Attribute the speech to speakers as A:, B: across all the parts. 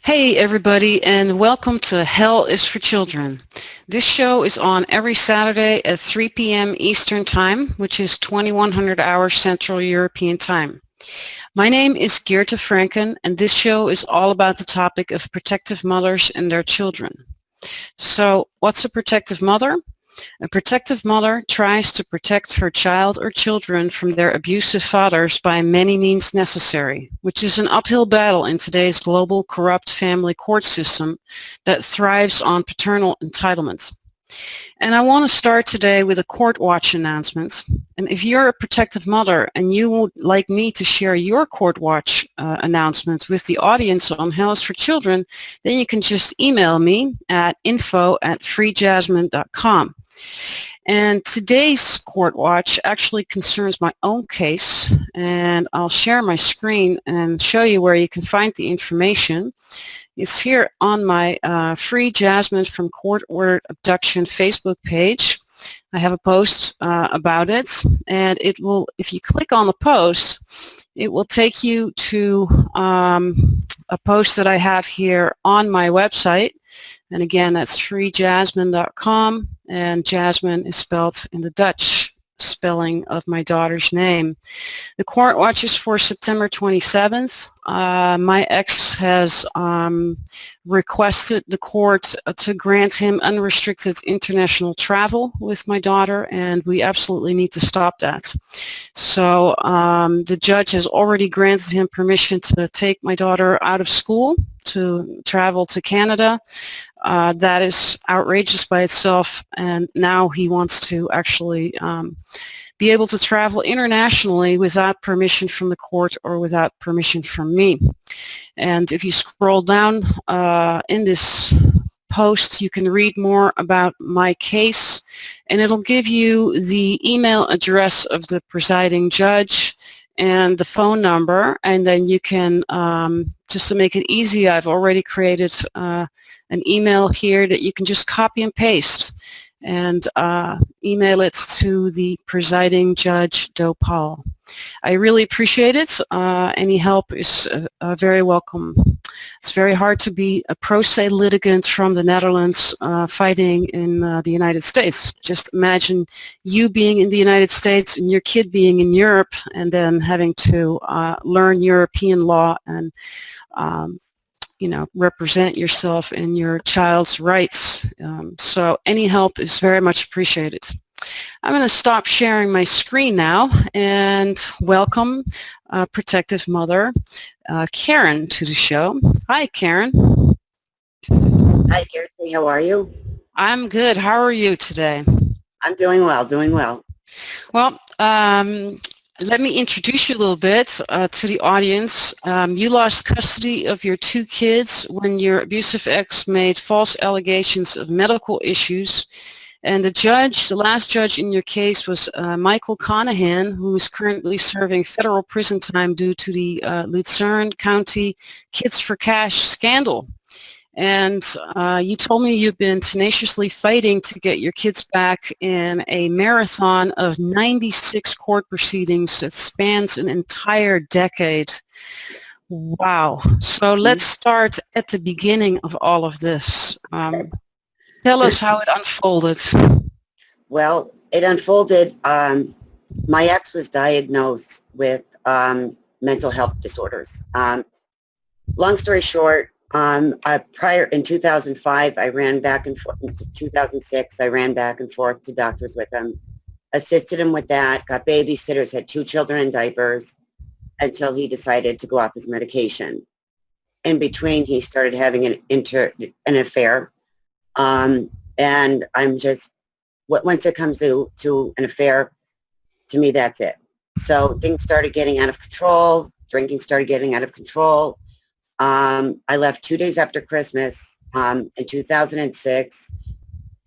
A: Hey everybody, and welcome to Hell is for Children. This show is on every Saturday at 3 p.m. Eastern Time, which is 2100 hours Central European Time. My name is Geerte Frenken, and this show is all about the topic of protective mothers and their children. So, what's a protective mother? A protective mother tries to protect her child or children from their abusive fathers by many means necessary, which is an uphill battle in today's global corrupt family court system that thrives on paternal entitlement. And I want to start today with a court watch announcement. And if you're a protective mother and you would like me to share your court watch announcement with the audience on Hell is for Children, then you can just email me at info@freejasmine.com. And today's court watch actually concerns my own case, and I'll share my screen and show you where you can find the information. It's here on my Free Jasmine from Court Ordered Abduction Facebook page. I have a post about it, and it will, if you click on the post, it will take you to a post that I have here on my website. And again, that's freejasmine.com, and Jasmine is spelled in the Dutch spelling of my daughter's name. The court watch is for September 27th. My ex has requested the court to grant him unrestricted international travel with my daughter, and we absolutely need to stop that. So the judge has already granted him permission to take my daughter out of school to travel to Canada. That is outrageous by itself, and now he wants to actually be able to travel internationally without permission from the court or without permission from me. And if you scroll down in this post, you can read more about my case, and it'll give you the email address of the presiding judge and the phone number, and then you can, just to make it easy, I've already created an email here that you can just copy and paste and email it to the presiding judge, Doe Paul. I really appreciate it. Any help is very welcome. It's very hard to be a pro se litigant from the Netherlands fighting in the United States. Just imagine you being in the United States and your kid being in Europe, and then having to learn European law and represent yourself and your child's rights. So any help is very much appreciated. I'm going to stop sharing my screen now and welcome protective mother Karen to the show. Hi, Karen.
B: Hi, Geerte. How are you?
A: I'm good. How are you today?
B: I'm doing well, doing well.
A: Well, let me introduce you a little bit to the audience. You lost custody of your two kids when your abusive ex made false allegations of medical issues. And the last judge in your case was Michael Conahan, who is currently serving federal prison time due to the Lucerne County Kids for Cash scandal. And you told me you've been tenaciously fighting to get your kids back in a marathon of 96 court proceedings that spans an entire decade. Wow. So let's start at the beginning of all of this. Tell us how it unfolded.
B: Well, it unfolded, my ex was diagnosed with mental health disorders. Long story short, prior in 2005, I ran back and forth. In 2006, I ran back and forth to doctors with him, assisted him with that, got babysitters, had two children in diapers until he decided to go off his medication. In between, he started having an affair. And I'm just, once it comes to an affair, to me, that's it. So things started getting out of control. Drinking started getting out of control. I left 2 days after Christmas in 2006,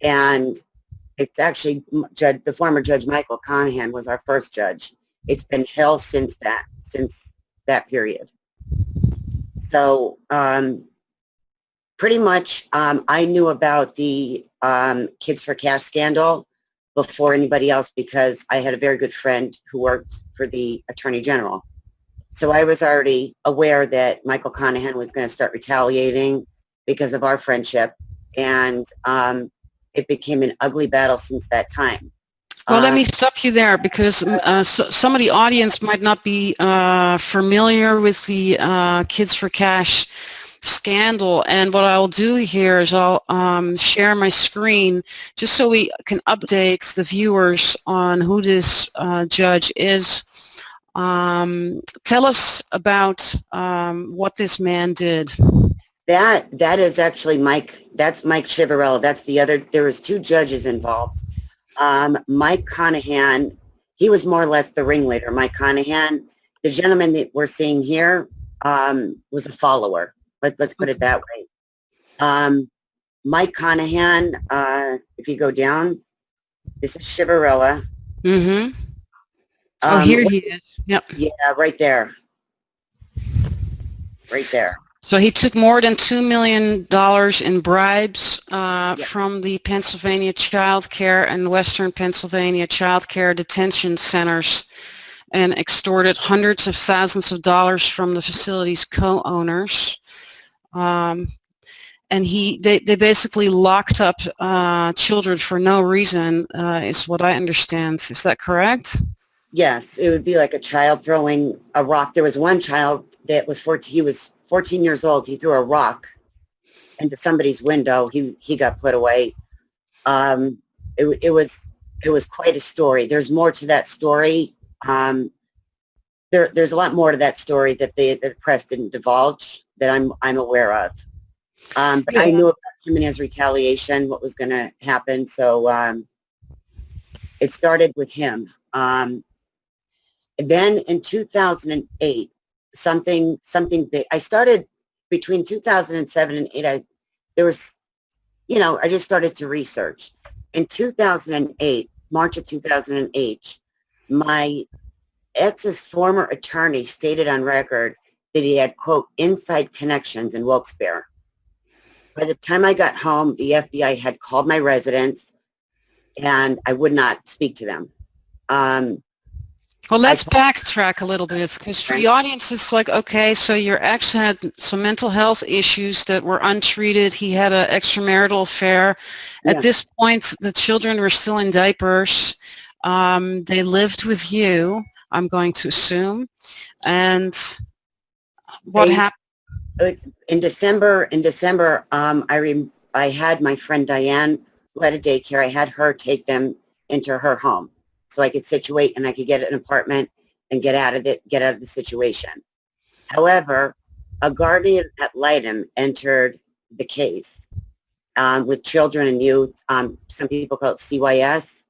B: and it's actually the former Judge Michael Conahan was our first judge. It's been hell since that period. So pretty much I knew about the Kids for Cash scandal before anybody else, because I had a very good friend who worked for the Attorney General. So I was already aware that Michael Conahan was going to start retaliating because of our friendship, and it became an ugly battle since that time.
A: Well, let me stop you there because some of the audience might not be familiar with the Kids for Cash scandal, and what I'll do here is I'll share my screen just so we can update the viewers on who this judge is. Tell us about what this man did.
B: That is actually Mike. That's Mike Chivarella. That's the other. There was two judges involved. Mike Conahan, he was more or less the ringleader. Mike Conahan, the gentleman that we're seeing here, was a follower. Let's put it that way. Mike Conahan, if you go down, this is Chivarella.
A: Mm-hmm. Oh, here he is. Yep.
B: Yeah, right there. Right there.
A: So he took more than $2 million in bribes from the Pennsylvania Child Care and Western Pennsylvania Child Care detention centers and extorted hundreds of thousands of dollars from the facility's co-owners. And they basically locked up children for no reason, is what I understand. Is that correct?
B: Yes, it would be like a child throwing a rock. There was one child that was 14. He was 14 years old. He threw a rock into somebody's window. He got put away. It was quite a story. There's more to that story. There's a lot more to that story that the press didn't divulge that I'm aware of. But I knew about him and his retaliation, what was going to happen. So it started with him. Then in 2008, something big. I started between 2007 and 8. I just started to research. In 2008, March of 2008, my ex's former attorney stated on record that he had, quote, inside connections in Wilkes-Barre. By the time I got home, the FBI had called my residence, and I would not speak to them.
A: Well, let's backtrack a little bit, because for the audience, it's like, okay, so your ex had some mental health issues that were untreated. He had an extramarital affair.
B: Yeah.
A: At this point, the children were still in diapers. They lived with you, I'm going to assume. And what happened?
B: In December, I had my friend Diane, who had a daycare. I had her take them into her home so I could situate and I could get an apartment and get out of the situation. However, a guardian ad litem entered the case with children and youth. Some people call it CYS.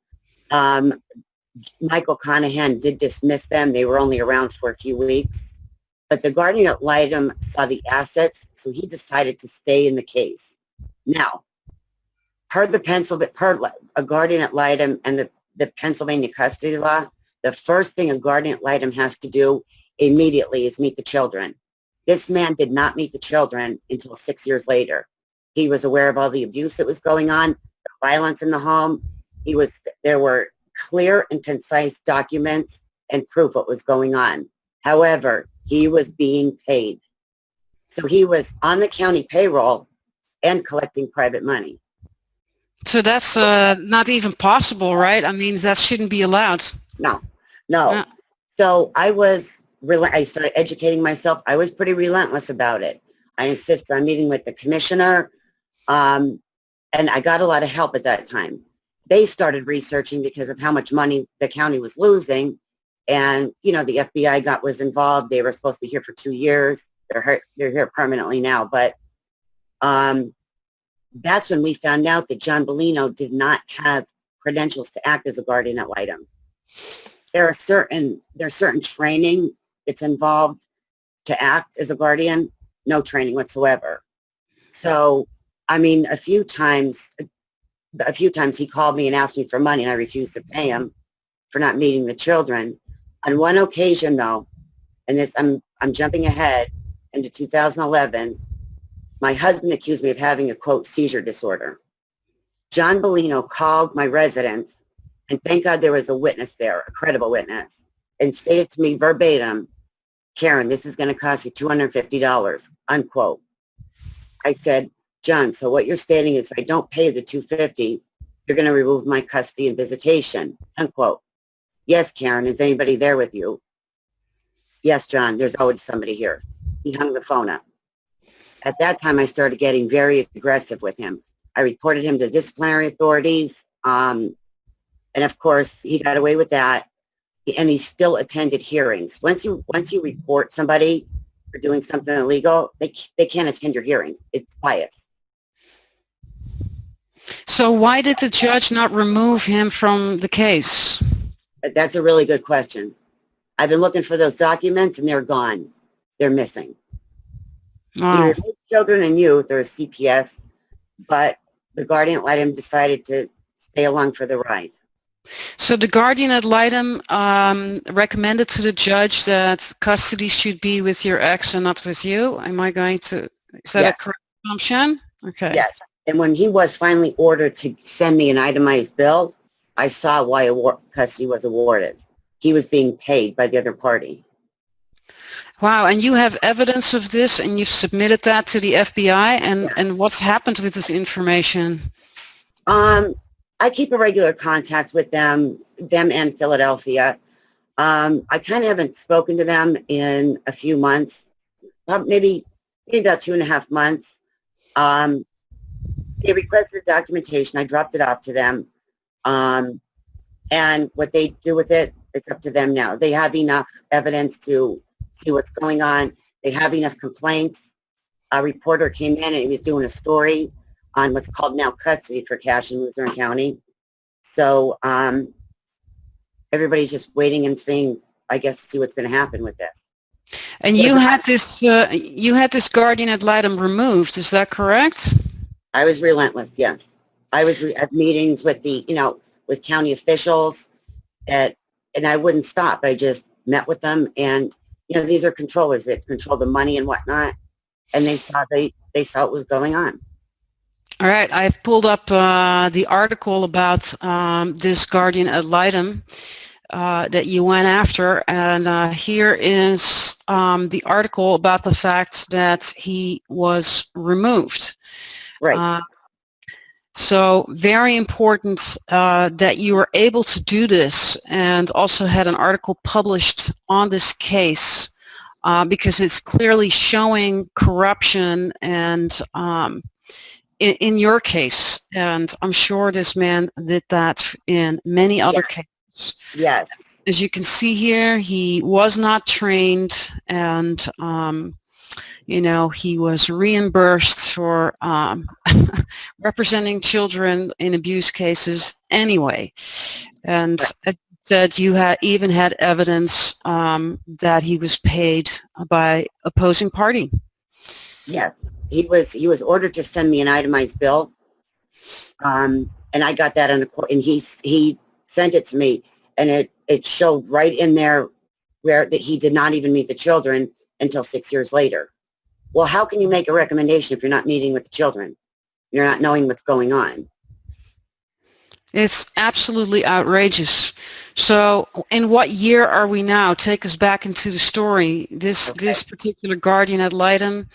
B: Michael Conahan did dismiss them. They were only around for a few weeks. But the guardian ad litem saw the assets, so he decided to stay in the case. Now, per a guardian ad litem and the Pennsylvania custody law, the first thing a guardian ad litem has to do immediately is meet the children. This man did not meet the children until 6 years later. He was aware of all the abuse that was going on, the violence in the home. There were clear and concise documents and proof what was going on. However, he was being paid. So he was on the county payroll and collecting private money.
A: So that's not even possible, right? I mean, that shouldn't be allowed.
B: No. So I started educating myself. I was pretty relentless about it. I insisted on meeting with the commissioner, and I got a lot of help at that time. They started researching because of how much money the county was losing. And, the FBI was involved. They were supposed to be here for 2 years. They're here permanently now. But that's when we found out that John Bellino did not have credentials to act as a guardian ad litem. There's certain training that's involved to act as a guardian, no training whatsoever. So, I mean, a few times he called me and asked me for money, and I refused to pay him for not meeting the children. On one occasion, though, and this I'm jumping ahead into 2011, my husband accused me of having a, quote, seizure disorder. John Bellino called my residence, and thank God there was a witness there, a credible witness, and stated to me verbatim Karen, this is going to cost you $250, unquote. I said, John, so what you're stating is if I don't pay the $250, you're going to remove my custody and visitation, unquote. Yes, Karen, is anybody there with you? Yes, John, there's always somebody here. He hung the phone up. At that time, I started getting very aggressive with him. I reported him to disciplinary authorities, and of course, he got away with that, and he still attended hearings. Once you report somebody for doing something illegal, they can't attend your hearings. It's bias.
A: So why did the judge not remove him from the case?
B: That's a really good question. I've been looking for those documents, and they're gone. They're missing.
A: Wow.
B: He removed children and youth, or a CPS, but the guardian ad litem decided to stay along for the ride.
A: So the guardian ad litem recommended to the judge that custody should be with your ex and not with you. Am I going to, is that
B: Yes.
A: a correct assumption? Okay.
B: Yes. And when he was finally ordered to send me an itemized bill, I saw why custody was awarded. He was being paid by the other party.
A: Wow, and you have evidence of this and you've submitted that to the FBI, and what's happened with this information?
B: I keep a regular contact with them and Philadelphia. I kind of haven't spoken to them in a few months, maybe about 2.5 months. They requested documentation. I dropped it off to them. And what they do with it, it's up to them now. They have enough evidence to see what's going on. They have enough complaints. A reporter came in and he was doing a story on what's called now custody for cash in Luzerne County. So everybody's just waiting and seeing, I guess, to see what's going to happen with this.
A: And you had this guardian ad litem removed, is that correct?
B: I was relentless, yes. I was at meetings with with county officials, and I wouldn't stop. I just met with them, and these are controllers that control the money and whatnot, and they saw what was going on.
A: All right, I pulled up the article about this guardian ad litem that you went after, and here is the article about the fact that he was removed.
B: Right.
A: So very important that you were able to do this, and also had an article published on this case because it's clearly showing corruption and in your case, and I'm sure this man did that in many other cases.
B: Yes.
A: As you can see here, he was not trained, and he was reimbursed for representing children in abuse cases anyway. And that you even had evidence that he was paid by opposing party.
B: Yes. He was ordered to send me an itemized bill, and I got that on the court, and he sent it to me, and it showed right in there where that he did not even meet the children until 6 years later. Well, how can you make a recommendation if you're not meeting with the children? You're not knowing what's going on.
A: It's absolutely outrageous. So in what year are we now? Take us back into the story. This particular guardian ad litem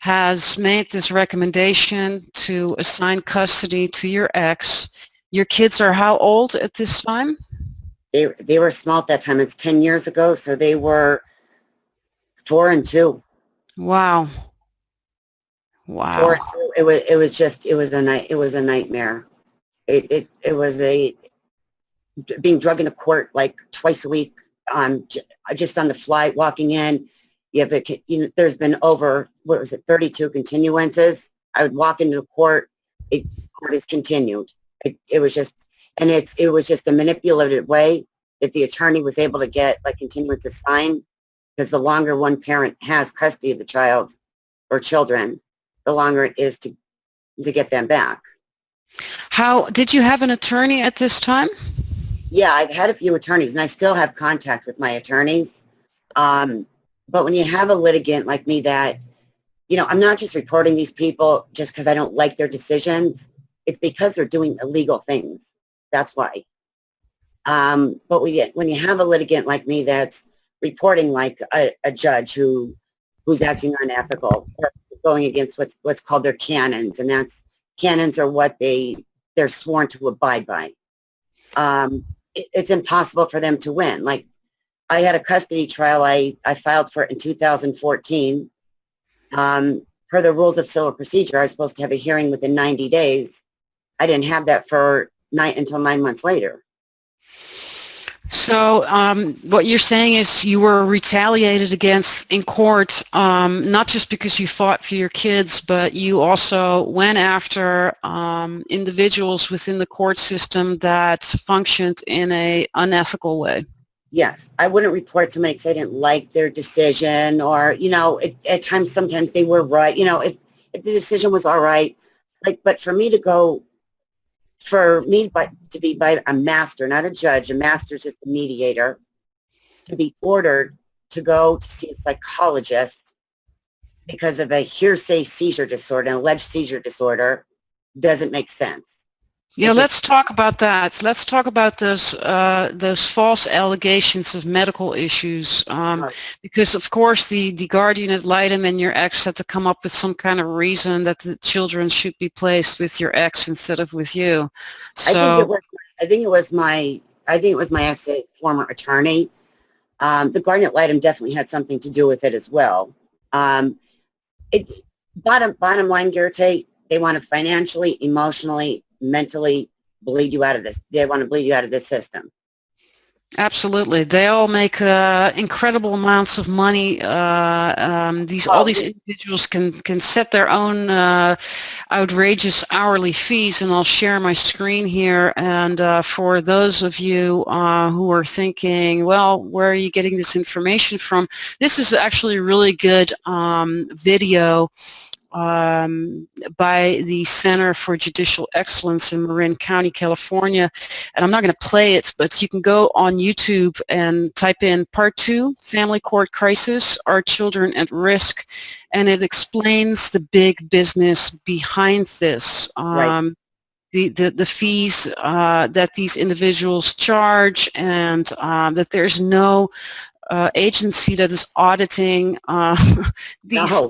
A: has made this recommendation to assign custody to your ex. Your kids are how old at this time?
B: They were small at that time. It's 10 years ago, so they were 4 and 2.
A: Wow. Wow.
B: 4 and 2. It was a nightmare. It was being drugged into court like twice a week, just on the fly, walking in. There's been over 32 continuances. I would walk into the court. Court is continued. It was just a manipulative way that the attorney was able to get continuances signed, because the longer one parent has custody of the child or children, the longer it is to get them back.
A: How did you have an attorney at this time?
B: Yeah, I've had a few attorneys, and I still have contact with my attorneys. But when you have a litigant like me that, I'm not just reporting these people just because I don't like their decisions. It's because they're doing illegal things. That's why. But when you have a litigant like me that's reporting like a judge who's acting unethical or going against what's called their canons, and that's canons are what they're sworn to abide by. It's impossible for them to win. Like, I had a custody trial I filed for in 2014. Per the rules of civil procedure, I was supposed to have a hearing within 90 days. I didn't have that until 9 months later.
A: So what you're saying is you were retaliated against in court, not just because you fought for your kids, but you also went after individuals within the court system that functioned in an unethical way.
B: Yes, I wouldn't report somebody because I didn't like their decision, or, at times, sometimes they were right. If the decision was all right, but for me to be by a master, not a judge, a master is just a mediator, to be ordered to go to see a psychologist because of a hearsay seizure disorder, an alleged seizure disorder, doesn't make sense.
A: Yeah, let's talk about that. Let's talk about those false allegations of medical issues, because of course the guardian ad litem and your ex had to come up with some kind of reason that the children should be placed with your ex instead of with you. So
B: I think it was my ex's former attorney. The guardian ad litem definitely had something to do with it as well. Bottom line, Geerte, they want to financially, emotionally, mentally bleed you out of this. They want to bleed you out of this system.
A: Absolutely. They all make incredible amounts of money. All these individuals can set their own outrageous hourly fees, and I'll share my screen here. And for those of you who are thinking, well, where are you getting this information from? This is actually a really good video by the Center for Judicial Excellence in Marin County, California. And I'm not going to play it, but you can go on YouTube and type in Part 2, Family Court Crisis, Are Children at Risk? And it explains the big business behind this.
B: Right.
A: The fees that these individuals charge, and that there's no agency that is auditing these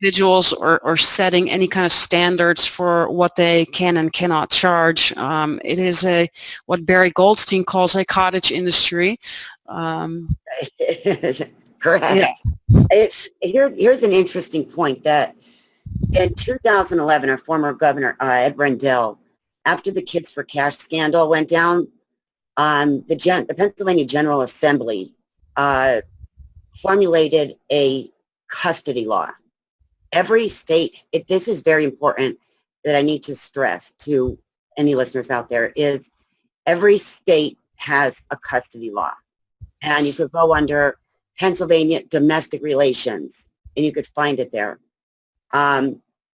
A: individuals or setting any kind of standards for what they can and cannot charge. It is what Barry Goldstein calls a cottage industry.
B: Correct.
A: Yeah.
B: Here's an interesting point, that in 2011, our former governor, Ed Rendell, after the Kids for Cash scandal went down, the Pennsylvania General Assembly formulated a custody law. Every state, this is very important that I need to stress to any listeners out there, is every state has a custody law. And you could go under Pennsylvania domestic relations, and you could find it there.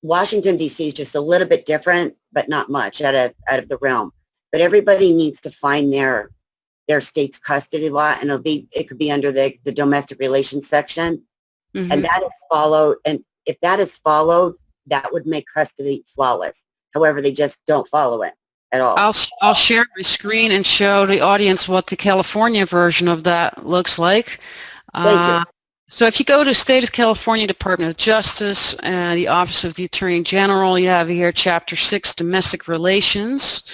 B: Washington, D.C. is just a little bit different, but not much out of the realm. But everybody needs to find their state's custody law, and it could be under the domestic relations section. Mm-hmm. And that is followed. And if that is followed, that would make custody flawless. However, they just don't follow it at all.
A: I'll share my screen and show the audience what the California version of that looks like.
B: Thank you.
A: So if you go to State of California Department of Justice, the Office of the Attorney General, you have here Chapter 6, Domestic Relations.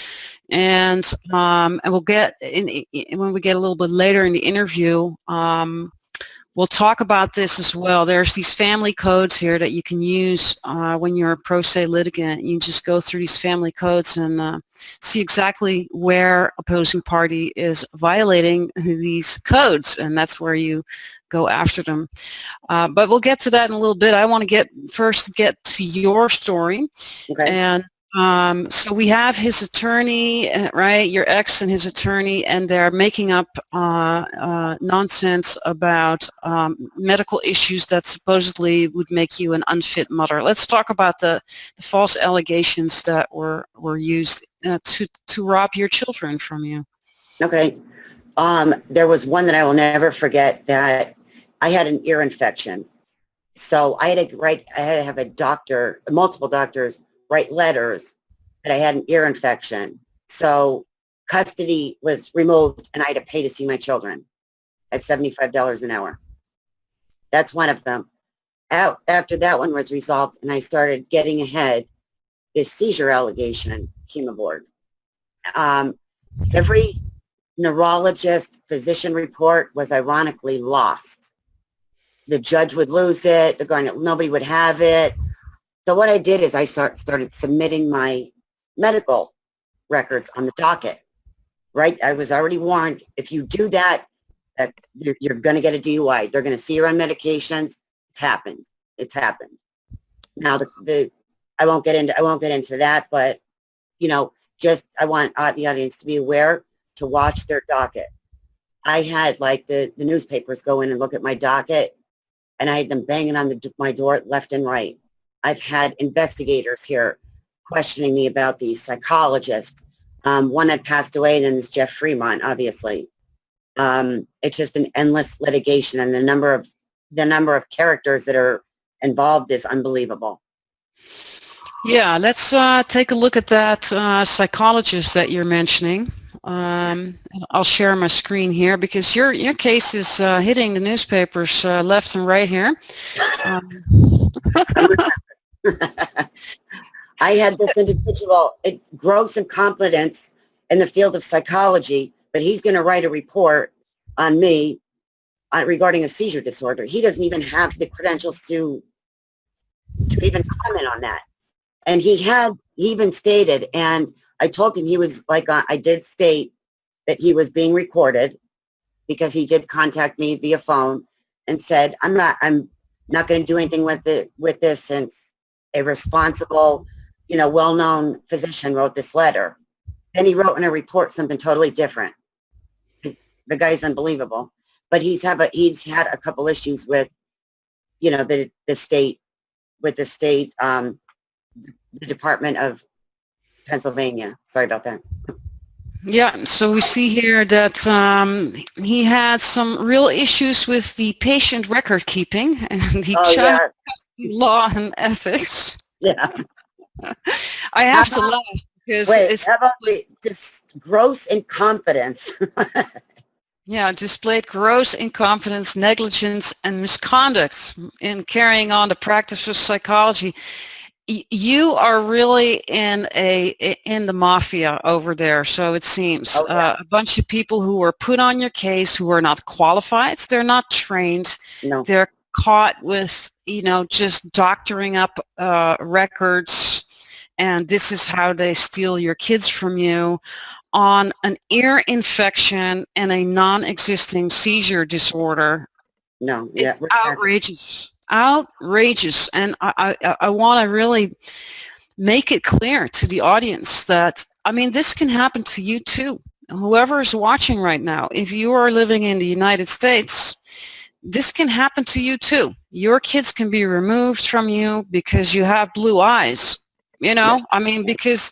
A: And we'll get when we get a little bit later in the interview, we'll talk about this as well. There's these family codes here that you can use when you're a pro se litigant. You just go through these family codes and see exactly where opposing party is violating these codes, and that's where you go after them. But we'll get to that in a little bit. I want to first get to your story.
B: Okay.
A: And so we have his attorney, right, your ex and his attorney, and they're making up nonsense about medical issues that supposedly would make you an unfit mother. Let's talk about the false allegations that were used to rob your children from you.
B: Okay. There was one that I will never forget, that I had an ear infection. So I had to have a doctor, multiple doctors, write letters that I had an ear infection. So custody was removed and I had to pay to see my children. at $75 an hour. That's one of them. After that one was resolved and I started getting ahead, this seizure allegation came aboard. Every neurologist physician report was ironically lost. The judge would lose it. Nobody would have it. So what I did is I started submitting my medical records on the docket. Right? I was already warned. If you do that, you're going to get a DUI. They're going to see you're on medications. It's happened. It's happened. Now I won't get into that, but I want the audience to be aware to watch their docket. I had like the newspapers go in and look at my docket, and I had them banging on my door left and right. I've had investigators here questioning me about these psychologists. One had passed away, and then there's Jeff Fremont, obviously. It's just an endless litigation, and the number of characters that are involved is unbelievable.
A: Yeah, let's take a look at that psychologist that you're mentioning. I'll share my screen here because your case is hitting the newspapers left and right here.
B: I had this individual, gross incompetence in the field of psychology, but he's going to write a report on me regarding a seizure disorder. He doesn't even have the credentials to even comment on that. And he even stated, and I told him he was like, I did state that he was being recorded because he did contact me via phone and said, I'm not going to do anything with this since a responsible, well-known physician wrote this letter. Then he wrote in a report something totally different. The guy's unbelievable. But he's had a couple issues with, the state, the Department of Pennsylvania. Sorry about that.
A: Yeah, so we see here that he had some real issues with the patient record keeping and the child law and ethics.
B: Yeah.
A: I have to laugh because it's
B: how about just gross incompetence.
A: Yeah, displayed gross incompetence, negligence, and misconduct in carrying on the practice of psychology. You are really in the mafia over there, so it seems.
B: Oh, yeah.
A: A bunch of people who are put on your case who are not qualified. They're not trained.
B: No.
A: They're caught with, just doctoring up records, and this is how they steal your kids from you on an ear infection and a non-existing seizure disorder.
B: No, yeah.
A: It's outrageous. And I want to really make it clear to the audience that, this can happen to you too. Whoever is watching right now, if you are living in the United States, this can happen to you too. Your kids can be removed from you because you have blue eyes, because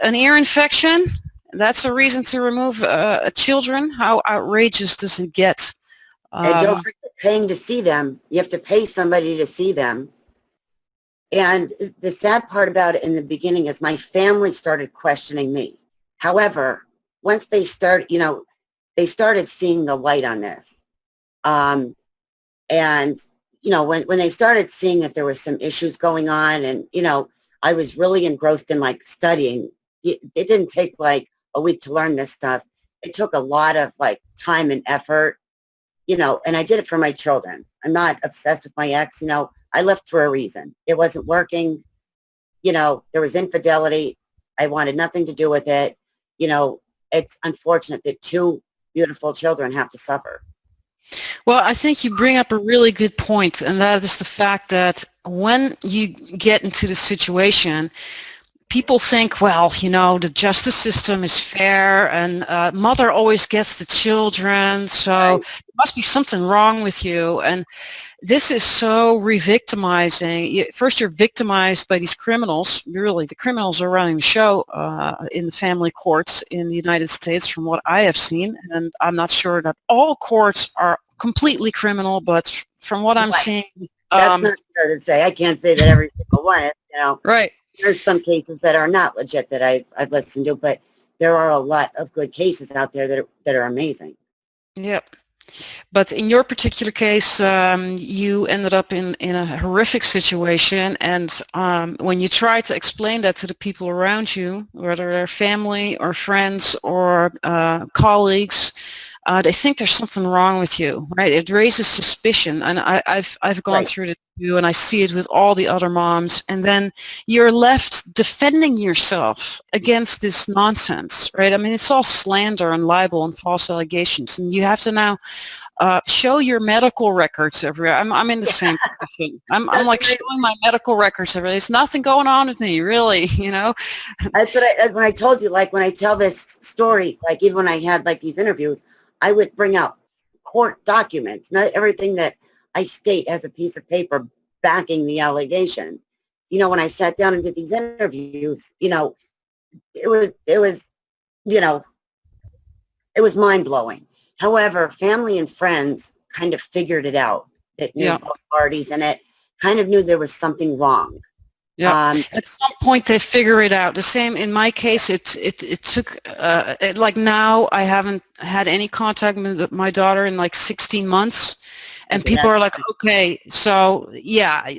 A: an ear infection, that's a reason to remove children. How outrageous does it get?
B: And don't forget paying to see them. You have to pay somebody to see them. And the sad part about it in the beginning is my family started questioning me. However, once they started seeing the light on this. And, when they started seeing that there were some issues going on and, I was really engrossed in studying. It didn't take a week to learn this stuff. It took a lot of time and effort, and I did it for my children. I'm not obsessed with my ex, I left for a reason. It wasn't working. There was infidelity. I wanted nothing to do with it. It's unfortunate that two beautiful children have to suffer.
A: Well, I think you bring up a really good point, and that is the fact that when you get into the situation, people think, well, the justice system is fair and mother always gets the children, so
B: Right.
A: there must be something wrong with you. And this is so re-victimizing. First, you're victimized by these criminals. Really, the criminals are running the show in the family courts in the United States, from what I have seen. And I'm not sure that all courts are completely criminal, but from what I'm seeing...
B: That's not fair to say. I can't say that every single one is,
A: Right.
B: There's some cases that are not legit that I've listened to, but there are a lot of good cases out there that are amazing.
A: Yep. But in your particular case, you ended up in a horrific situation, and when you try to explain that to the people around you, whether they're family or friends or colleagues, they think there's something wrong with you, right? It raises suspicion, and I've gone
B: Right.
A: through this too, and I see it with all the other moms, and then you're left defending yourself against this nonsense, right? I mean, it's all slander and libel and false allegations, and you have to now show your medical records everywhere. I'm in the same position. I'm
B: That's
A: like
B: what
A: showing my medical records everywhere. There's nothing going on with me, really, you know?
B: that's what when I told you, like when I tell this story, like even when I had like these interviews, I would bring up court documents, not everything that I state as a piece of paper backing the allegation. You know, when I sat down and did these interviews, you know, you know, it was mind blowing. However, family and friends kind of figured it out. That knew
A: Yeah.
B: both parties, and it kind of knew there was something wrong.
A: Yeah. At some point they figure it out. The same in my case. It took like now I haven't had any contact with my daughter in like 16 months, and
B: Okay,
A: people
B: that's
A: are like, okay, so yeah,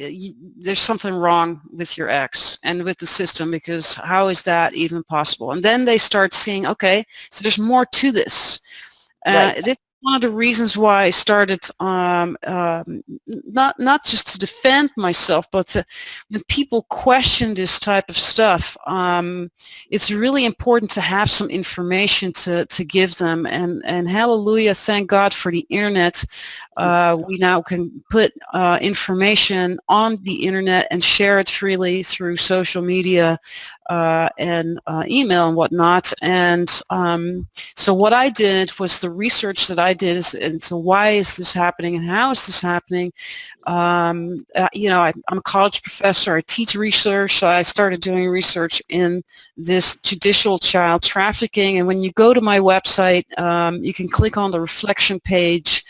A: there's something wrong with your ex and with the system, because how is that even possible? And then they start seeing, okay, so there's more to this.
B: right.
A: This is one of the reasons why I started not just to defend myself, but when people question this type of stuff, it's really important to have some information to give them. And hallelujah, thank God for the internet. We now can put information on the internet and share it freely through social media and email and whatnot. And so what I did was the research that I did is into why is this happening and how is this happening. You know, I'm a college professor. I teach research. So I started doing research in this judicial child trafficking. And when you go to my website, you can click on the reflection page.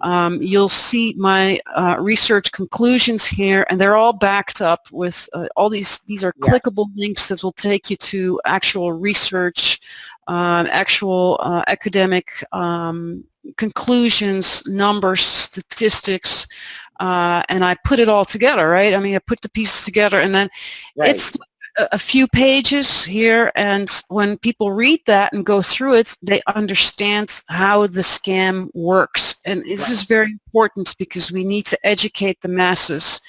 A: You'll see my research conclusions here, and they're all backed up with all these are clickable links that will take you to actual research, actual academic conclusions, numbers, statistics, and I put it all together, right? I mean, I put the pieces together, and then it's a few pages here, and when people read that and go through it, they understand how the scam works. And this is very important because we need to educate the masses.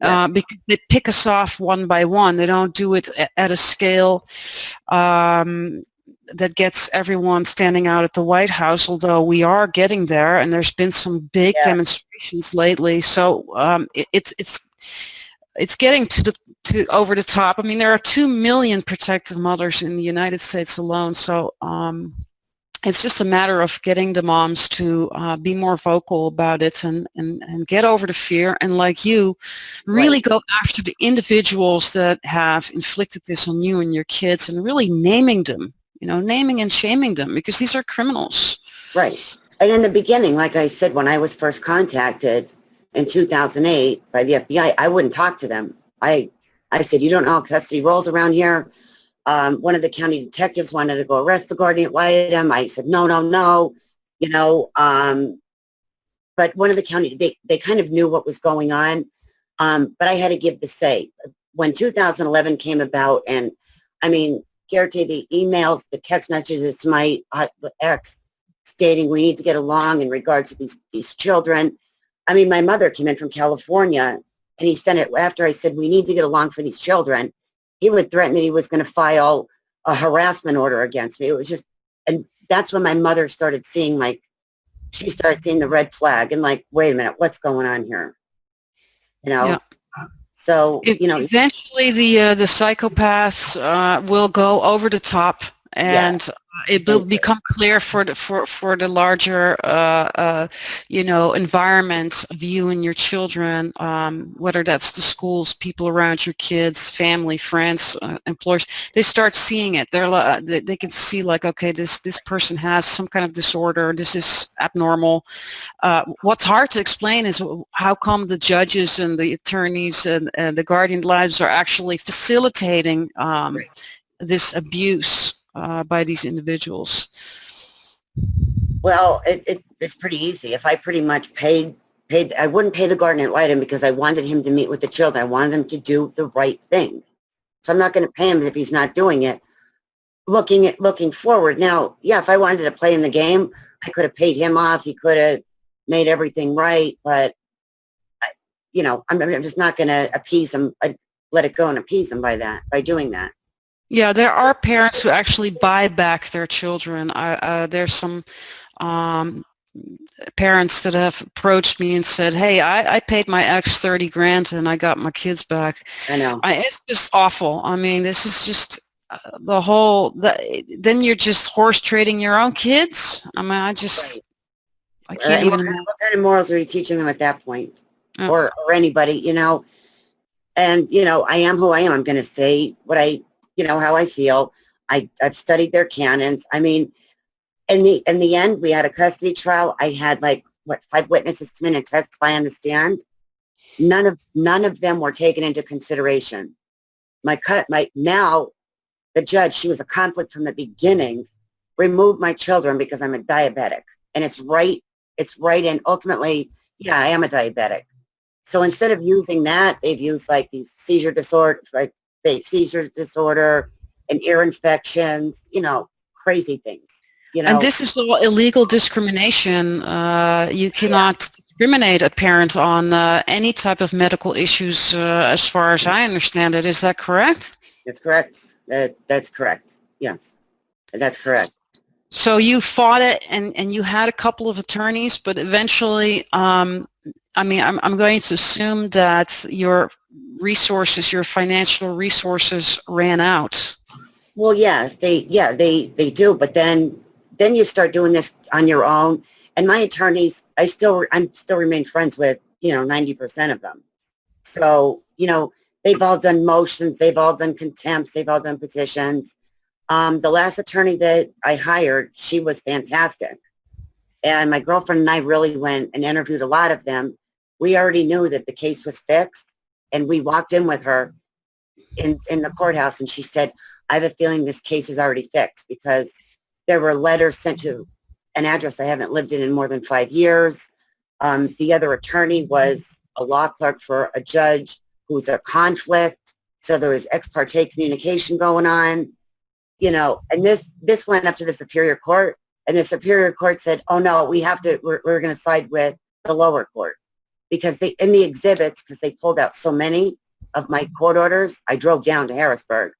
A: Because they pick us off one by one. They don't do it at a scale that gets everyone standing out at the White House, although we are getting there, and there's been some big demonstrations lately. So it's getting to over the top. I mean, there are 2 million protective mothers in the United States alone. So it's just a matter of getting the moms to be more vocal about it and get over the fear. And like you, really go after the individuals that have inflicted this on you and your kids, and really naming them, you know, naming and shaming them, because these are criminals.
B: Right. And in the beginning, like I said, when I was first contacted in 2008 by the FBI, I wouldn't talk to them. I said, you don't know how custody rolls around here. One of the county detectives wanted to go arrest the guardian ad litem. I said, no, you know, but one of the county, they kind of knew what was going on. But I had to give the say. When 2011 came about, and I mean, Geerte, the emails, the text messages to my ex stating we need to get along in regards to these children. I mean, my mother came in from California, and he sent it after I said we need to get along for these children. He would threaten that he was going to file a harassment order against me. It was just, and that's when my mother started seeing, like, she started seeing the red flag and like, wait a minute, what's going on here? You know?
A: Yeah.
B: So, you know.
A: Eventually the psychopaths will go over the top, and it will become clear for the larger you know, environment of you and your children, whether that's the schools, people around your kids, family, friends, employers. They start seeing it. They can see, like, okay, this person has some kind of disorder. This is abnormal. What's hard to explain is how come the judges and the attorneys and the guardian ad litem are actually facilitating this abuse by these individuals.
B: Well, it's pretty easy. If I pretty much I wouldn't pay the guardian ad litem because I wanted him to meet with the children. I wanted him to do the right thing. So I'm not going to pay him if he's not doing it. Looking forward. Now, yeah, if I wanted to play in the game, I could have paid him off. He could have made everything right, but I'm just not going to appease him. I let it go and appease him by doing that.
A: Yeah, there are parents who actually buy back their children. There's some parents that have approached me and said, hey, I paid my ex 30 grand and I got my kids back.
B: I know.
A: It's just awful. I mean, this is just then you're just horse trading your own kids. I mean, I can't even imagine.
B: What kind of morals are you teaching them at that point?
A: Oh.
B: Or anybody, and, I am who I am. I'm going to say how I feel. I've studied their canons. I mean, in the end, we had a custody trial. I had 5 witnesses come in and testify on the stand. None of them were taken into consideration. Now the judge, she was a conflict from the beginning, removed my children because I'm a diabetic, and it's right. And ultimately, yeah, I am a diabetic. So instead of using that, they've used these seizure disorder, fake seizure disorder and ear infections, crazy things.
A: And this is all illegal discrimination. You cannot discriminate a parent on any type of medical issues, as far as I understand it. Is that correct?
B: That's correct. That's correct. Yes, that's correct.
A: So you fought it, and you had a couple of attorneys, but eventually, I'm going to assume that your financial resources ran out.
B: Well, yes, they do, but then you start doing this on your own. And my attorneys, I'm still remain friends with 90% of them. So they've all done motions, they've all done contempts, they've all done petitions. The last attorney that I hired, she was fantastic. And my girlfriend and I really went and interviewed a lot of them. We already knew that the case was fixed, and we walked in with her in the courthouse, and she said, I have a feeling this case is already fixed because there were letters sent to an address I haven't lived in more than 5 years. The other attorney was a law clerk for a judge who's a conflict. So there was ex parte communication going on. And this went up to the Superior Court, and the Superior Court said, oh no, we're going to side with the lower court because in the exhibits, because they pulled out so many of my court orders, I drove down to Harrisburg.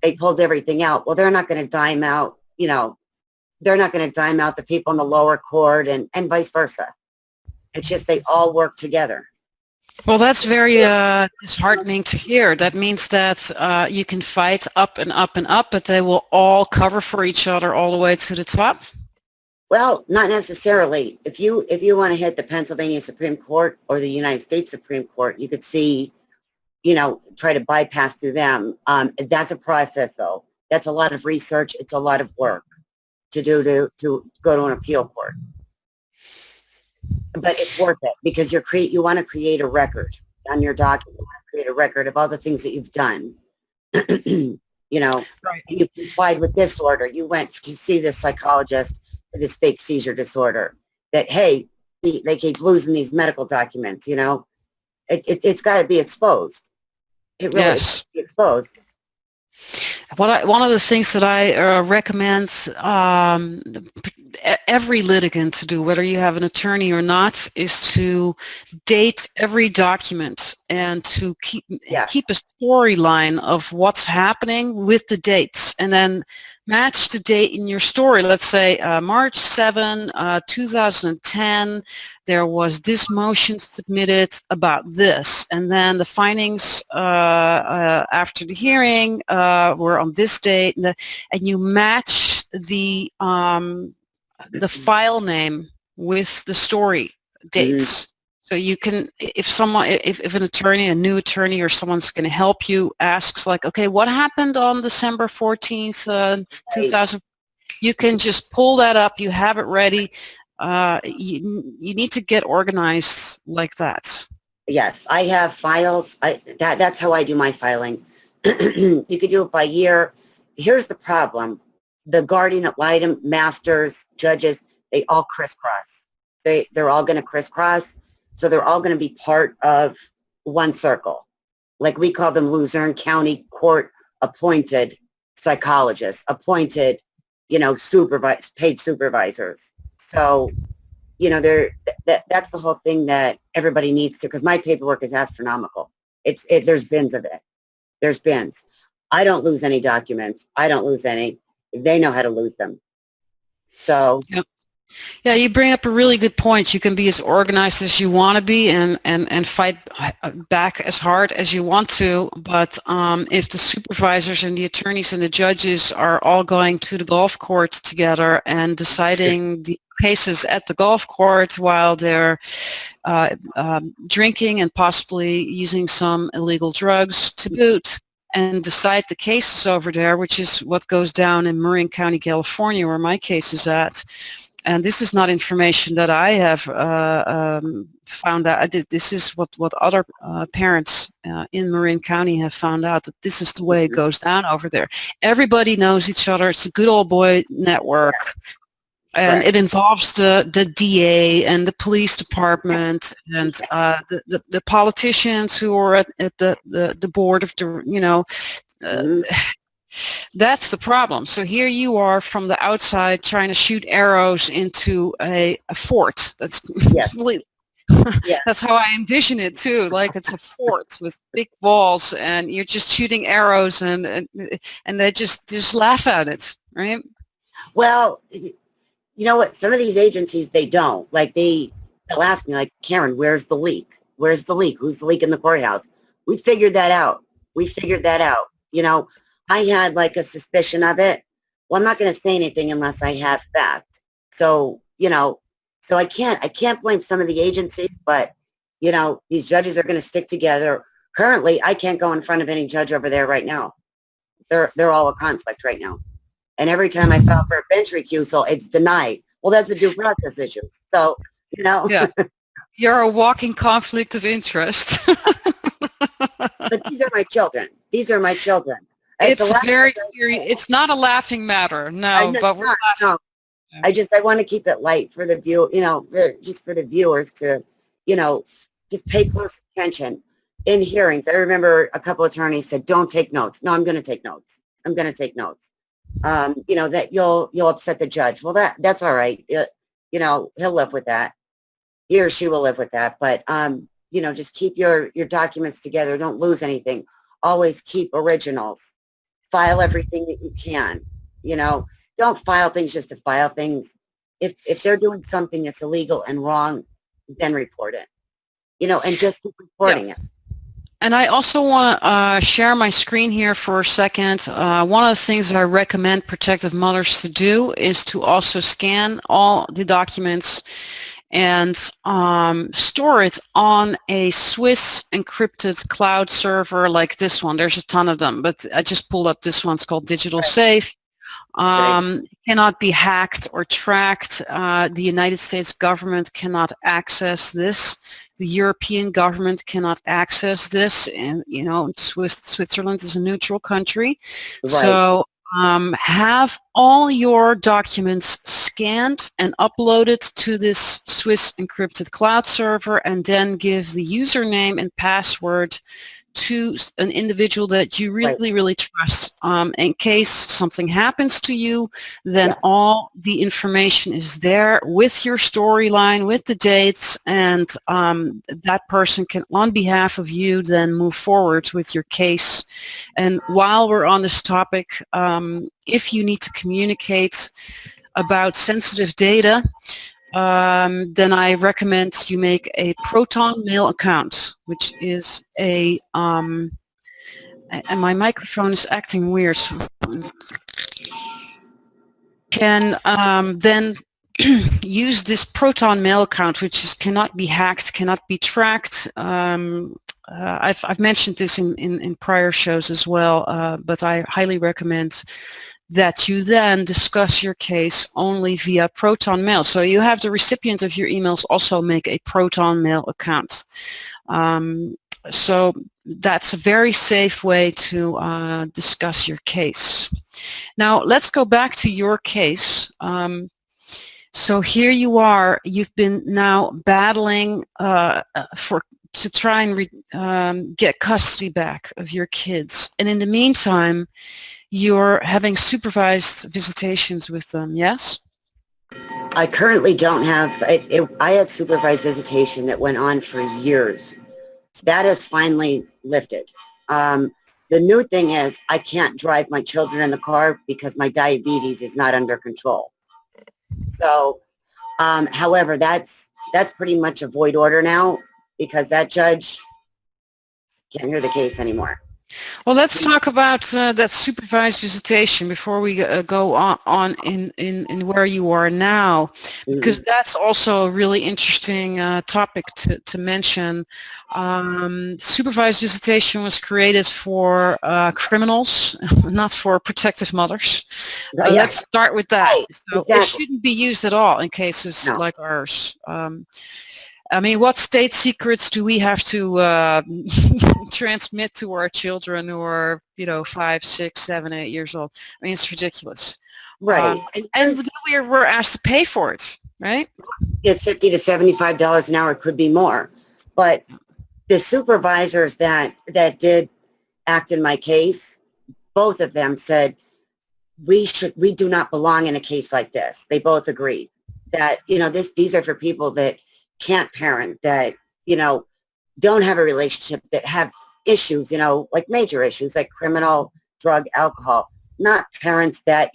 B: They pulled everything out. Well, they're not going to dime out, they're not going to dime out the people in the lower court and vice versa. It's just they all work together.
A: Well, that's very disheartening to hear. That means that you can fight up and up and up, but they will all cover for each other all the way to the top?
B: Well, not necessarily. If you want to hit the Pennsylvania Supreme Court or the United States Supreme Court, you could see, try to bypass through them. That's a process, though. That's a lot of research. It's a lot of work to do to go to an appeal court. But it's worth it because you want to create a record on your document. You want to create a record of all the things that you've done.
A: Right.
B: You complied with this order. You went to see this psychologist for this fake seizure disorder. That, hey, they keep losing these medical documents, It's got to be exposed. It really has to be exposed.
A: One of the things that I recommend every litigant to do, whether you have an attorney or not, is to date every document and to keep a storyline of what's happening with the dates, and then match the date in your story. Let's say March 7, 2010, there was this motion submitted about this, and then the findings after the hearing were on this date, and you match the file name with the story dates. So you can, if an attorney, a new attorney, or someone's going to help you, asks okay, what happened on December 14th, 2000? You can just pull that up. You have it ready. You need to get organized like that.
B: Yes, I have files. That's how I do my filing. You could do it by year. Here's the problem. The guardian ad litem, masters, judges, they all crisscross. They're all going to crisscross, so they're all going to be part of one circle. Like we call them Luzerne County Court appointed psychologists, appointed, paid supervisors. So, that's the whole thing that everybody needs to, because my paperwork is astronomical. There's bins of it. There's bins. I don't lose any documents. I don't lose any. They know how to lose them. So.
A: Yep. Yeah, you bring up a really good point. You can be as organized as you want to be and fight back as hard as you want to, but if the supervisors and the attorneys and the judges are all going to the golf court together and deciding the cases at the golf court while they're drinking and possibly using some illegal drugs to boot, and decide the cases over there, which is what goes down in Marin County, California, where my case is at. And this is not information that I have found out. This is what other parents in Marin County have found out, that this is the way it goes down over there. Everybody knows each other. It's a good old boy network. And right. It involves the DA and the police department and the politicians who are at the board of the, that's the problem. So here you are from the outside trying to shoot arrows into a fort. That's completely, that's how I envision it too. Like it's a fort with big walls, and you're just shooting arrows, and they just laugh at it, right?
B: Well, you know what? Some of these agencies, they don't. Like they'll ask me, like, Karen, where's the leak? Where's the leak? Who's the leak in the courthouse? We figured that out. I had like a suspicion of it. Well, I'm not going to say anything unless I have fact. So, so I can't blame some of the agencies, but, these judges are going to stick together. Currently, I can't go in front of any judge over there right now. They're all a conflict right now. And every time I file for a bench recusal, it's denied. Well, that's a due process issue. So,
A: Yeah. You're a walking conflict of interest.
B: But these are my children.
A: It's very serious. It's not a laughing matter, no. But we're
B: not. I want to keep it light for the just for the viewers to, just pay close attention in hearings. I remember a couple attorneys said, "Don't take notes." No, I'm going to take notes. That you'll upset the judge. Well, that's all right. He'll live with that. He or she will live with that. But just keep your documents together. Don't lose anything. Always keep originals. File everything that you can. Don't file things just to file things. If they're doing something that's illegal and wrong, then report it. And just keep reporting it.
A: And I also want to share my screen here for a second. One of the things that I recommend protective mothers to do is to also scan all the documents and store it on a Swiss encrypted cloud server like this one. There's a ton of them, but I just pulled up this one. It's called Digital Safe. Cannot be hacked or tracked. The United States government cannot access this. The European government cannot access this. And, Switzerland is a neutral country. Right. So have all your documents scanned and uploaded to this Swiss encrypted cloud server, and then give the username and password to an individual that you really trust. In case something happens to you, then all the information is there with your storyline, with the dates, and that person can, on behalf of you, then move forward with your case. And while we're on this topic, if you need to communicate about sensitive data, then I recommend you make a Proton Mail account, which is a, and my microphone is acting weird. So can then use this Proton Mail account, which cannot be hacked, cannot be tracked. I've mentioned this in prior shows as well, but I highly recommend that you then discuss your case only via Proton Mail. So you have the recipient of your emails also make a Proton Mail account. So that's a very safe way to discuss your case. Now let's go back to your case. So here you are. You've been now battling to try and get custody back of your kids, and in the meantime, you're having supervised visitations with them. Yes.
B: I currently don't have, I had supervised visitation that went on for years. That is finally lifted. The new thing is I can't drive my children in the car because my diabetes is not under control. So, however, that's pretty much a void order now because that judge can't hear the case anymore.
A: Well, let's talk about that supervised visitation before we go on in where you are now, because that's also a really interesting topic to mention. Supervised visitation was created for criminals, not for protective mothers. Let's start with that.
B: Right.
A: So
B: Exactly.
A: it shouldn't be used at all in cases like ours. I mean, what state secrets do we have to transmit to our children who are, 5, 6, 7, 8 years old? I mean, it's ridiculous.
B: Right.
A: And we're asked to pay for it, right?
B: It's $50 to $75 an hour, could be more. But the supervisors that did act in my case, both of them said, we do not belong in a case like this. They both agreed that, these are for people that can't parent, that, don't have a relationship, that have issues, like major issues like criminal, drug, alcohol, not parents that,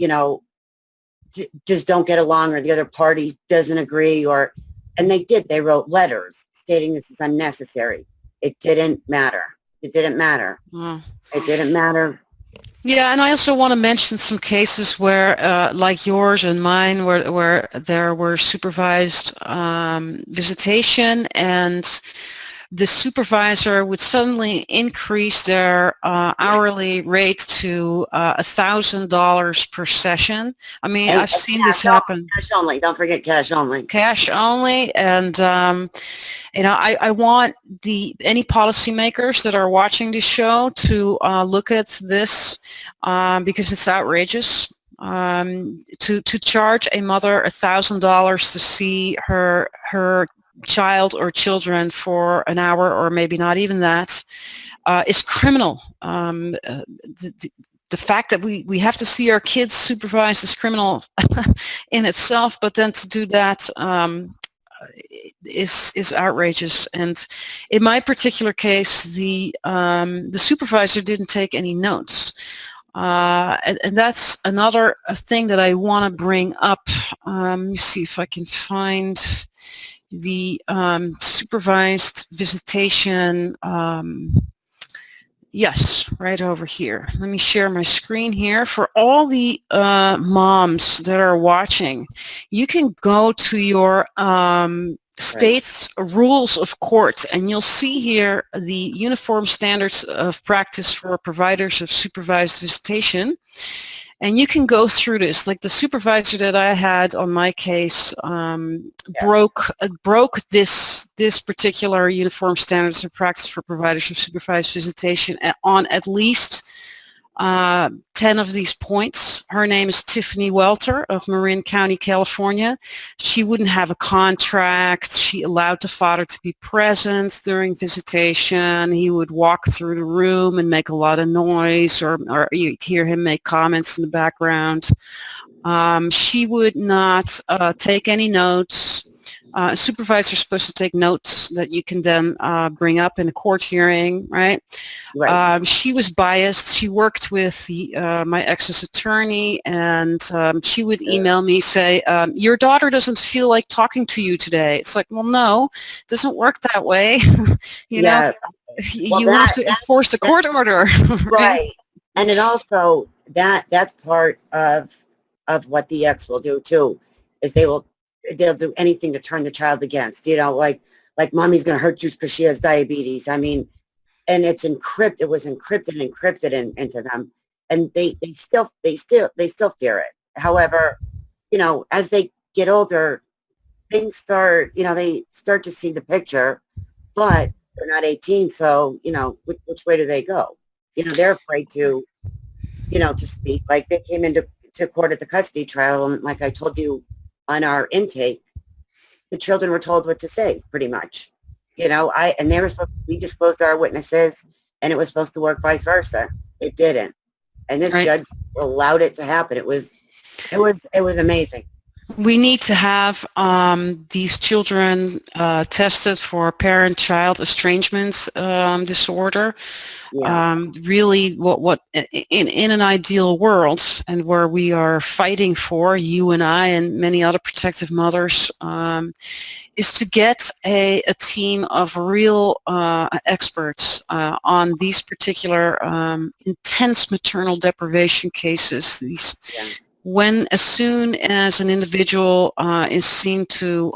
B: just don't get along or the other party doesn't agree and they wrote letters stating this is unnecessary. It didn't matter. It didn't matter. It didn't matter.
A: Yeah, and I also want to mention some cases where, like yours and mine, where there were supervised visitation, and the supervisor would suddenly increase their hourly rate to $1,000 per session. I mean, I've seen this happen.
B: Cash only. Don't forget cash only.
A: Cash only, and I want any policymakers that are watching this show to look at this because it's outrageous. To charge a mother $1,000 to see her child or children for an hour, or maybe not even that, is criminal. The fact that we have to see our kids supervised is criminal in itself, but then to do that is outrageous. And in my particular case, the supervisor didn't take any notes. And that's another thing that I want to bring up. Let me see if I can find the supervised visitation. Yes, right over here. Let me share my screen here. For all the moms that are watching, you can go to your state's rules of court, and you'll see here the uniform standards of practice for providers of supervised visitation. And you can go through this. Like the supervisor that I had on my case broke this particular uniform standards of practice for providers of supervised visitation on at least 10 of these points. Her name is Tiffany Welter of Marin County, California. She wouldn't have a contract. She allowed the father to be present during visitation. He would walk through the room and make a lot of noise, or you'd hear him make comments in the background. She would not take any notes. A supervisor is supposed to take notes that you can then bring up in a court hearing, right? Right. She was biased. She worked with my ex's attorney, and she would email me, say, your daughter doesn't feel like talking to you today. It's like, well, no, it doesn't work that way. you know, you have to enforce the court order.
B: Right. And it also, that's part of what the ex will do too, is they'll do anything to turn the child against, like mommy's going to hurt you because she has diabetes. I mean, and it was encrypted into them, and they still fear it. However, as they get older, things start, they start to see the picture, but they're not 18. So, which way do they go? They're afraid to speak. Like they came into court at the custody trial, and like I told you on our intake, the children were told what to say, pretty much. You know, and they were supposed to be disclosed to our witnesses, and it was supposed to work vice versa. It didn't. And this
A: Right.
B: judge allowed it to happen. It was amazing.
A: We need to have these children tested for parent-child estrangement disorder.
B: Yeah.
A: Really, what in an ideal world, and where we are fighting for, you and I and many other protective mothers, is to get a team of real experts on these particular intense maternal deprivation cases. As soon as an individual is seen to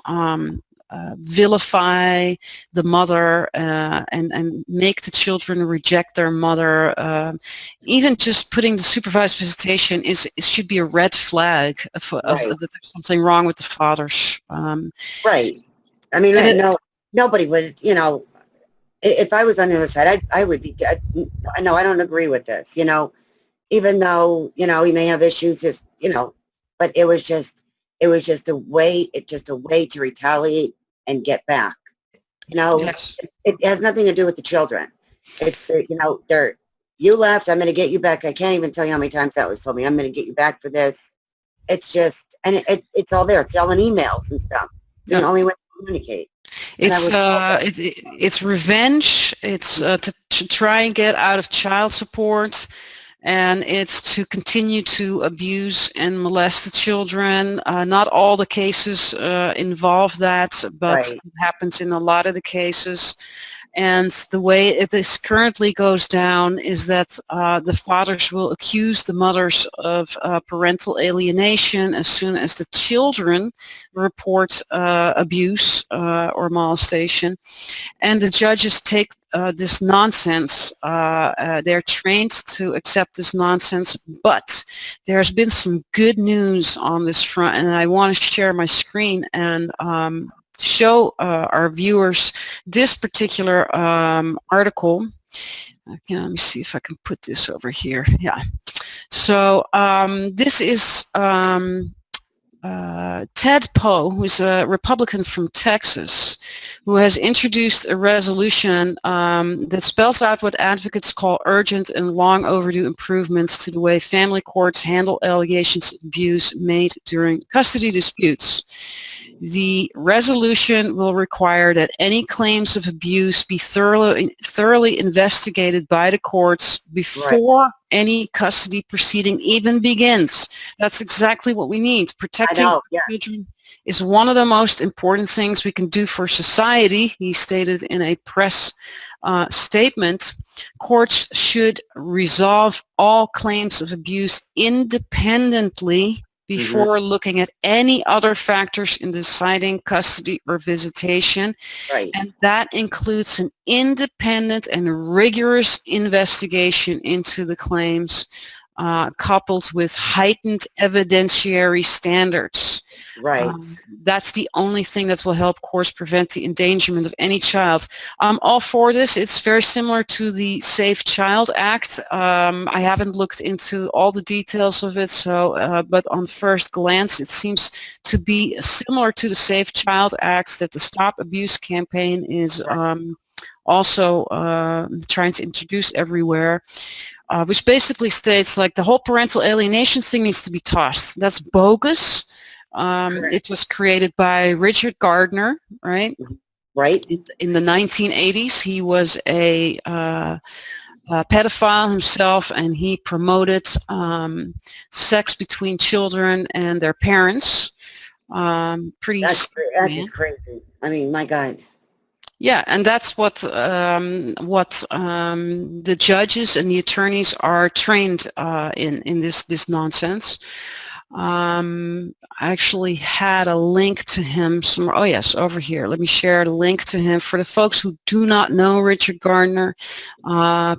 A: vilify the mother and make the children reject their mother, even just putting the supervised visitation should be a red flag of that there's something wrong with the fathers.
B: Right. I mean, nobody would, you know, if I was on the other side, I would be, no, I don't agree with this, you know, even though, you know, he may have issues, just, you know, but it was just a way to retaliate and get back. You know,
A: Yes.
B: it has nothing to do with the children. It's, you know, you left, I'm going to get you back. I can't even tell you how many times that was told me. I'm going to get you back for this. It's just, and it's all there. It's all in emails and stuff. It's the only way to communicate.
A: It's revenge. It's to try and get out of child support, and it's to continue to abuse and molest the children. Not all the cases involve that, but it happens in a lot of the cases. And the way this currently goes down is that the fathers will accuse the mothers of parental alienation as soon as the children report abuse or molestation. And the judges take this nonsense. They're trained to accept this nonsense, but there's been some good news on this front, and I want to share my screen and show our viewers this particular article. Okay, let me see if I can put this over here. Yeah. So this is Ted Poe, who's a Republican from Texas, who has introduced a resolution that spells out what advocates call urgent and long overdue improvements to the way family courts handle allegations of abuse made during custody disputes. The resolution will require that any claims of abuse be thoroughly investigated by the courts before any custody proceeding even begins. That's exactly what we need. Protecting children is one of the most important things we can do for society, he stated in a press statement. Courts should resolve all claims of abuse independently before looking at any other factors in deciding custody or visitation. And that includes an independent and rigorous investigation into the claims, coupled with heightened evidentiary standards. That's the only thing that will help courts prevent the endangerment of any child. All for this. It's very similar to the Safe Child Act. I haven't looked into all the details of it, so but on first glance it seems to be similar to the Safe Child Act that the Stop Abuse campaign is also trying to introduce everywhere. Which basically states like the whole parental alienation thing needs to be tossed. That's bogus. It was created by Richard Gardner, right? In the 1980s, he was a pedophile himself, and he promoted sex between children and their parents.
B: That's crazy. I mean, my God.
A: Yeah, and that's what the judges and the attorneys are trained in this nonsense. I actually had a link to him somewhere. Oh yes, over here. Let me share the link to him. For the folks who do not know Richard Gardner,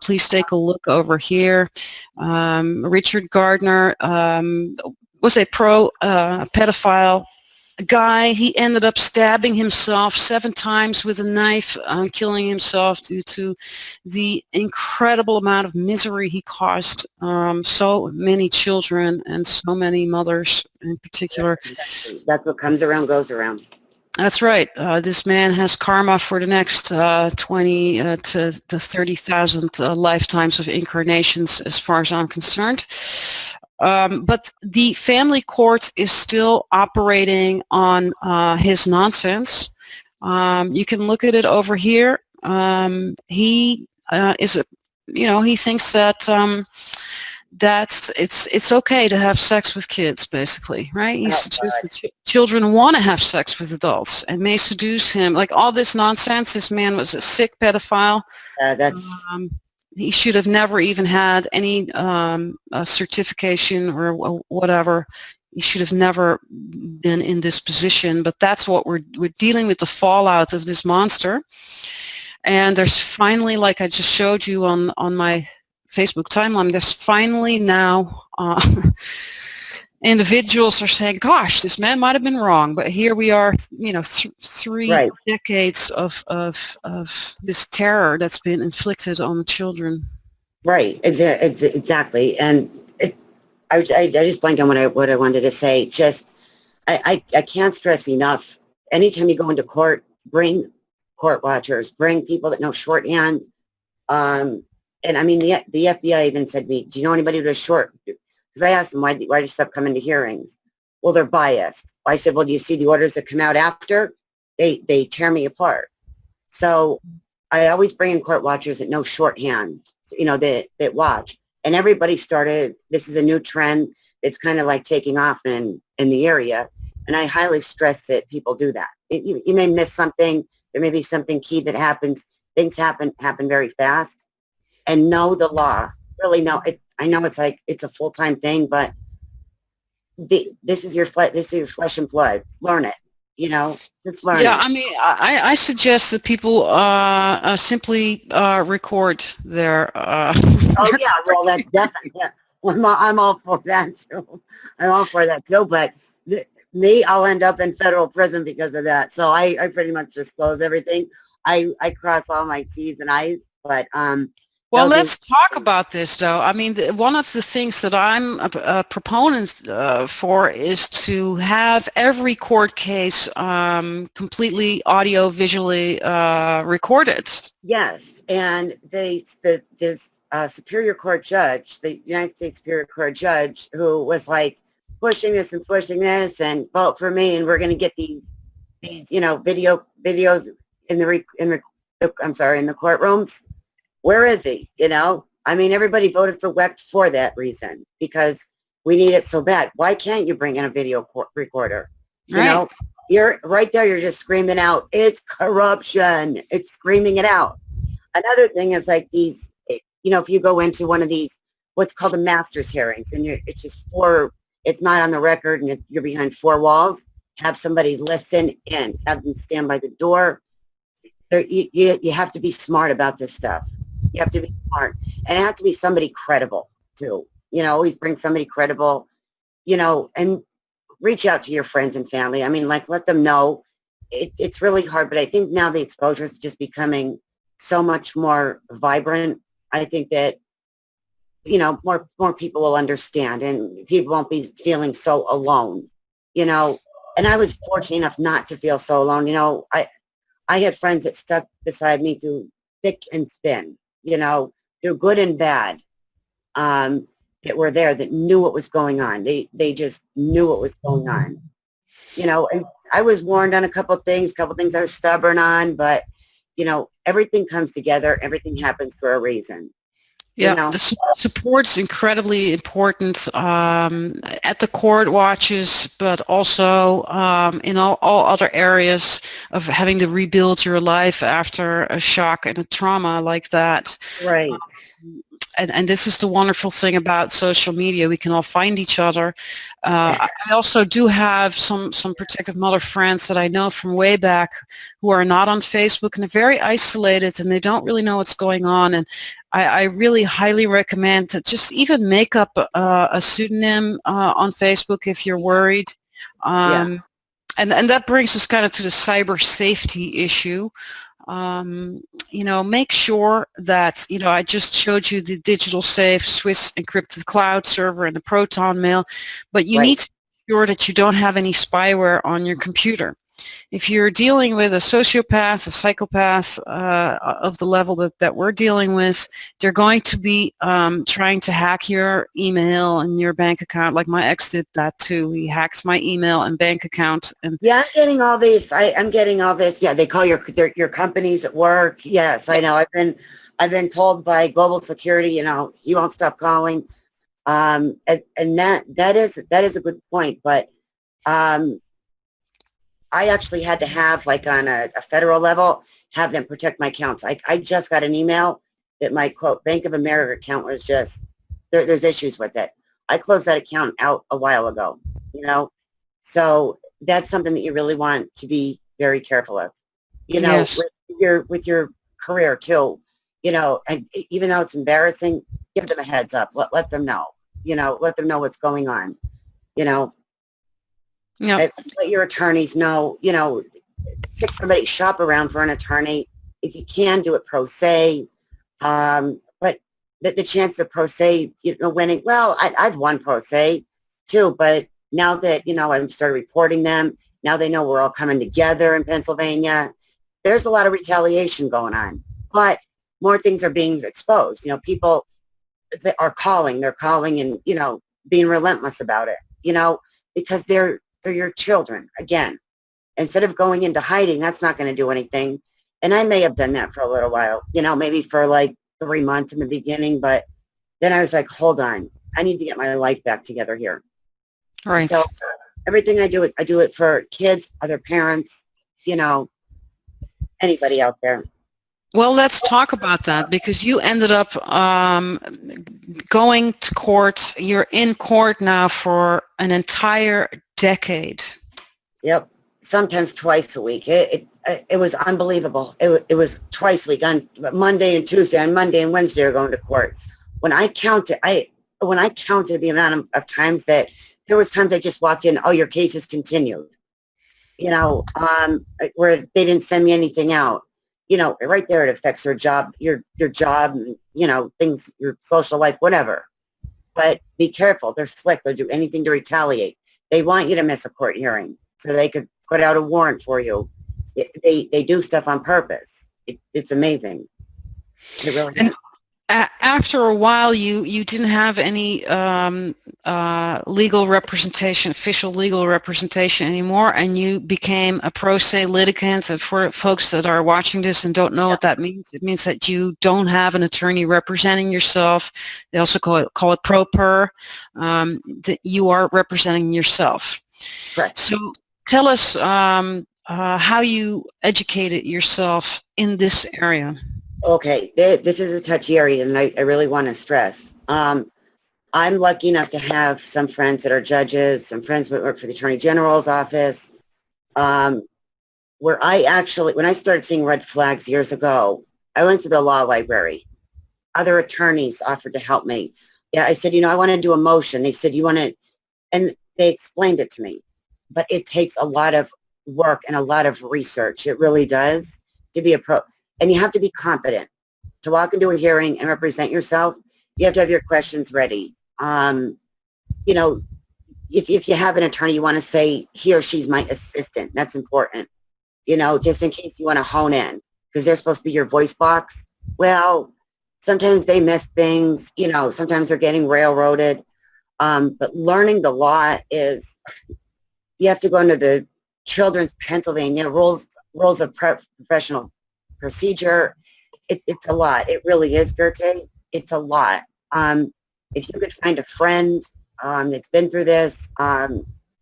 A: please take a look over here. Richard Gardner was a pro-pedophile guy, he ended up stabbing himself 7 times with a knife, killing himself due to the incredible amount of misery he caused so many children and so many mothers in particular.
B: That's what comes around goes around.
A: That's right. This man has karma for the next 20 to 30,000 lifetimes of incarnations, as far as I'm concerned. But the family court is still operating on his nonsense. You can look at it over here. He is, he thinks that that it's okay to have sex with kids, basically, right? He suggests that children want to have sex with adults and may seduce him. Like all this nonsense. This man was a sick pedophile. He should have never even had any certification or whatever. He should have never been in this position. But that's what we're dealing with, the fallout of this monster. And there's finally, like I just showed you on my Facebook timeline, there's finally now individuals are saying, gosh, this man might have been wrong, but here we are, 3 decades of this terror that's been inflicted on the children.
B: Right, exactly. And I just blanked on what I wanted to say. Just, I can't stress enough, anytime you go into court, bring court watchers, bring people that know shorthand. And I mean, the FBI even said to me, do you know anybody who does short? Because I asked them, why do you stop coming to hearings? Well, they're biased. I said, well, do you see the orders that come out after? They tear me apart. So I always bring in court watchers that know shorthand, that watch. And everybody started, this is a new trend. It's kind of like taking off in the area. And I highly stress that people do that. You may miss something. There may be something key that happens. Things happen very fast. And know the law. Really know it. I know it's like it's a full-time thing, but this is your flesh and blood. Learn it. Just learn it.
A: Yeah, I mean, I suggest that people simply record their.
B: Oh yeah, well that's definitely. Yeah. Well, I'm all for that too. I'm all for that too. But I'll end up in federal prison because of that. So I pretty much disclose everything. I cross all my T's and I's. But
A: well, let's talk about this, though. I mean, one of the things that I'm a proponent for is to have every court case completely audio-visually recorded.
B: Yes, and this Superior Court judge, the United States Superior Court judge, who was like pushing this and vote for me, and we're going to get these videos in the courtrooms. Where is he? I mean, everybody voted for WECT for that reason, because we need it so bad. Why can't you bring in a video recorder? You're right there. You're just screaming out, it's corruption. It's screaming it out. Another thing is like these, if you go into one of these, what's called a master's hearings, and it's just it's not on the record, and you're behind 4 walls, have somebody listen in, have them stand by the door. You have to be smart about this stuff. You have to be smart. And it has to be somebody credible, too. Always bring somebody credible, and reach out to your friends and family. I mean, like, let them know. It's really hard, but I think now the exposure is just becoming so much more vibrant. I think that, more people will understand, and people won't be feeling so alone, And I was fortunate enough not to feel so alone. I had friends that stuck beside me through thick and thin, through good and bad, that were there, that knew what was going on. They just knew what was going on, and I was warned on a couple things I was stubborn on, but, everything comes together. Everything happens for a reason.
A: Yeah, the support's incredibly important at the court watches, but also in all other areas of having to rebuild your life after a shock and a trauma like that.
B: Right.
A: And this is the wonderful thing about social media. We can all find each other. I also do have some protective mother friends that I know from way back who are not on Facebook, and they're very isolated, and they don't really know what's going on. And I really highly recommend to just even make up a pseudonym on Facebook if you're worried. And that brings us kind of to the cyber safety issue. Make sure that, I just showed you the digital safe Swiss encrypted cloud server and the Proton mail, but you
B: Right.
A: need to be sure that you don't have any spyware on your computer. If you're dealing with a sociopath, a psychopath of the level that we're dealing with, they're going to be trying to hack your email and your bank account. Like my ex did that too. He hacks my email and bank account. And
B: Yeah, I'm getting all these. I'm getting all this. Yeah, they call your companies at work. Yes, I know. I've been told by global security, you won't stop calling. And that is a good point. But I actually had to have, like, on a federal level, have them protect my accounts. I just got an email that my, quote, Bank of America account was just, there's issues with it. I closed that account out a while ago, So that's something that you really want to be very careful of,
A: yes,
B: with your career too, and even though it's embarrassing, give them a heads up. Let them know, let them know what's going on, you know,
A: yeah,
B: let your attorneys know, pick somebody, shop around for an attorney. If you can, do it pro se. But the chance of pro se, winning, well, I've won pro se too, but now that, I've started reporting them, now they know we're all coming together in Pennsylvania. There's a lot of retaliation going on, but more things are being exposed. People that are calling, they're calling and, being relentless about it, because they're your children. Again, instead of going into hiding, that's not going to do anything. And I may have done that for a little while, maybe for like 3 months in the beginning, but then I was like, hold on, I need to get my life back together here.
A: right.
B: So everything I do it for kids, other parents, anybody out there.
A: Well, let's talk about that, because you ended up going to court. You're in court now for an entire decade.
B: Yep. Sometimes twice a week. It was unbelievable. It was twice a week, on Monday and Tuesday. On Monday and Wednesday, you're going to court. When I counted the amount of times that there was times I just walked in, oh, your case is continued. Where they didn't send me anything out. Right there, it affects your job, your job, things, your social life, whatever. But be careful. They're slick. They'll do anything to retaliate. They want you to miss a court hearing so they could put out a warrant for you. They do stuff on purpose. It's amazing. It really is.
A: After a while, you didn't have any legal representation, official legal representation anymore, and you became a pro se litigant. And for folks that are watching this and don't know what that means, it means that you don't have an attorney representing yourself. They also call it pro per. That you are representing yourself.
B: Correct.
A: So tell us how you educated yourself in this area.
B: Okay, this is a touchy area, and I really want to stress. I'm lucky enough to have some friends that are judges, some friends that work for the Attorney General's office, where when I started seeing red flags years ago, I went to the law library. Other attorneys offered to help me. Yeah, I said, I want to do a motion. They said, you want to, and they explained it to me. But it takes a lot of work and a lot of research. It really does, to be a pro. And you have to be competent to walk into a hearing and represent yourself. You have to have your questions ready. If you have an attorney, you want to say he or she's my assistant. That's important. Just in case you want to hone in, because they're supposed to be your voice box. Well, sometimes they miss things. Sometimes they're getting railroaded. But learning the law is, you have to go into the Children's Pennsylvania rules of professional procedure. It's a lot. It really is, Geerte. It's a lot. If you could find a friend that's been through this, but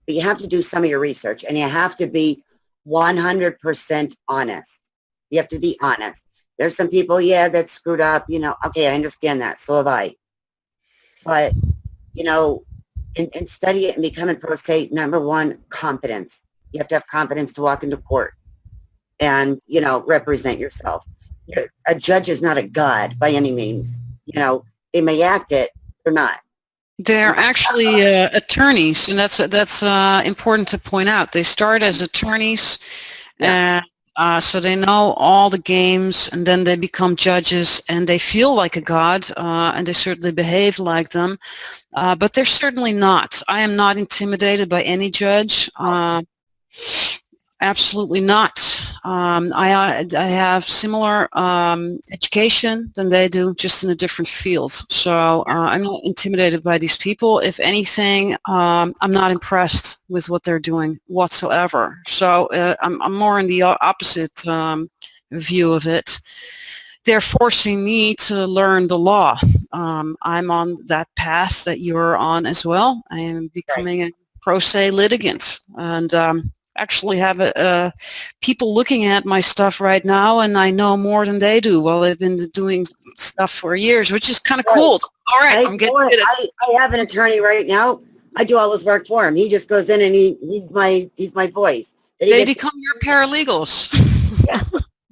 B: you have to do some of your research, and you have to be 100% honest. You have to be honest. There's some people, that screwed up, okay, I understand that. So have I. But, and study it and become a pro se, number one, confidence. You have to have confidence to walk into court and, represent yourself. A judge is not a god by any means. They may act it, they're not.
A: They're actually attorneys, and that's important to point out. They start as attorneys,
B: Yeah.
A: and so they know all the games, and then they become judges, and they feel like a god, and they certainly behave like them. But they're certainly not. I am not intimidated by any judge. Absolutely not. I have similar education than they do, just in a different field. So I'm not intimidated by these people. If anything, I'm not impressed with what they're doing whatsoever. So I'm more in the opposite view of it. They're forcing me to learn the law. I'm on that path that you're on as well. I am becoming a pro se litigant, and actually have people looking at my stuff right now, and I know more than they do. Well, they've been doing stuff for years, which is kind of cool. All right, I'm getting it.
B: I have an attorney right now. I do all his work for him. He just goes in and he's my voice.
A: They become your paralegals.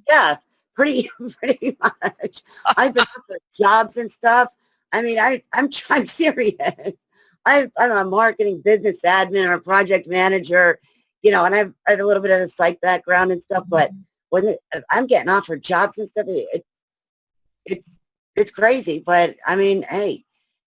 B: Yeah, pretty much. I've been for jobs and stuff. I mean, I'm serious. I'm a marketing business admin or a project manager, you know, and I have a little bit of a psych background and stuff. But when I'm getting offered jobs and stuff, it's crazy. But I mean, hey,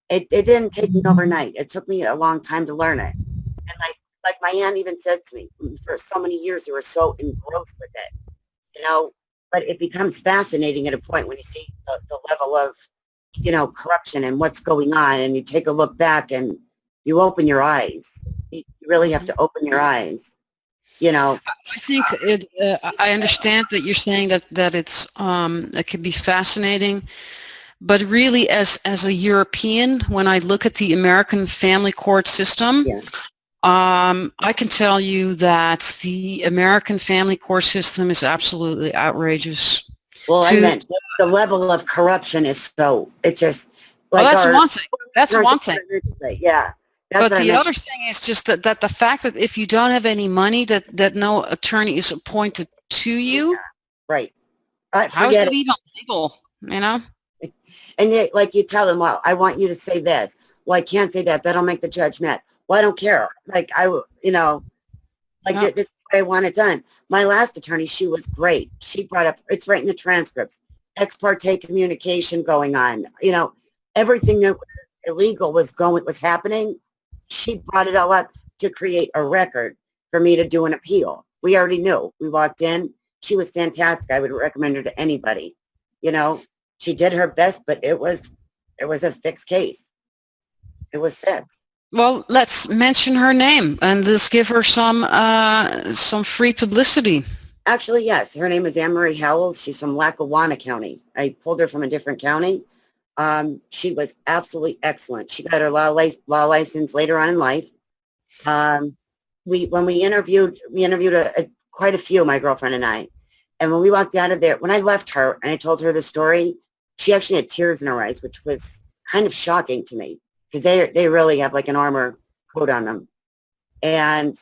B: it didn't take me overnight. It took me a long time to learn it. And like my aunt even says to me, for so many years, you were so engrossed with it, you know. But it becomes fascinating at a point when you see the level of, you know, corruption and what's going on, and you take a look back and you open your eyes. You really have to open your eyes, you know.
A: I think I understand that you're saying that it's it can be fascinating, but really, as a European, when I look at the American family court system, I can tell you that the American family court system is absolutely outrageous.
B: Well, I meant the level of corruption is so, it just, like,
A: well, that's one thing. That's one thing.
B: Yeah.
A: But the other thing is just that the fact that if you don't have any money, that no attorney is appointed to you.
B: Yeah, right.
A: How is it even legal, you know?
B: And yet, like, you tell them, well, I want you to say this. Well, I can't say that. That'll make the judge mad. Well, I don't care. Like, you know, like, this is the way I want it done. My last attorney, she was great. She brought up, it's right in the transcripts, ex parte communication going on. You know, everything that was illegal was happening. She brought it all up to create a record for me to do an appeal. We already knew. We walked in. She was fantastic. I would recommend her to anybody. You know, she did her best, but it was a fixed case. It was fixed.
A: Well, let's mention her name and let's give her some free publicity.
B: Actually, yes. Her name is Anne Marie Howells. She's from Lackawanna County. I pulled her from a different county. She was absolutely excellent. She got her law license later on in life. When we interviewed quite a few, my girlfriend and I. And when we walked out of there, when I left her and I told her the story, she actually had tears in her eyes, which was kind of shocking to me, because they really have like an armor coat on them. And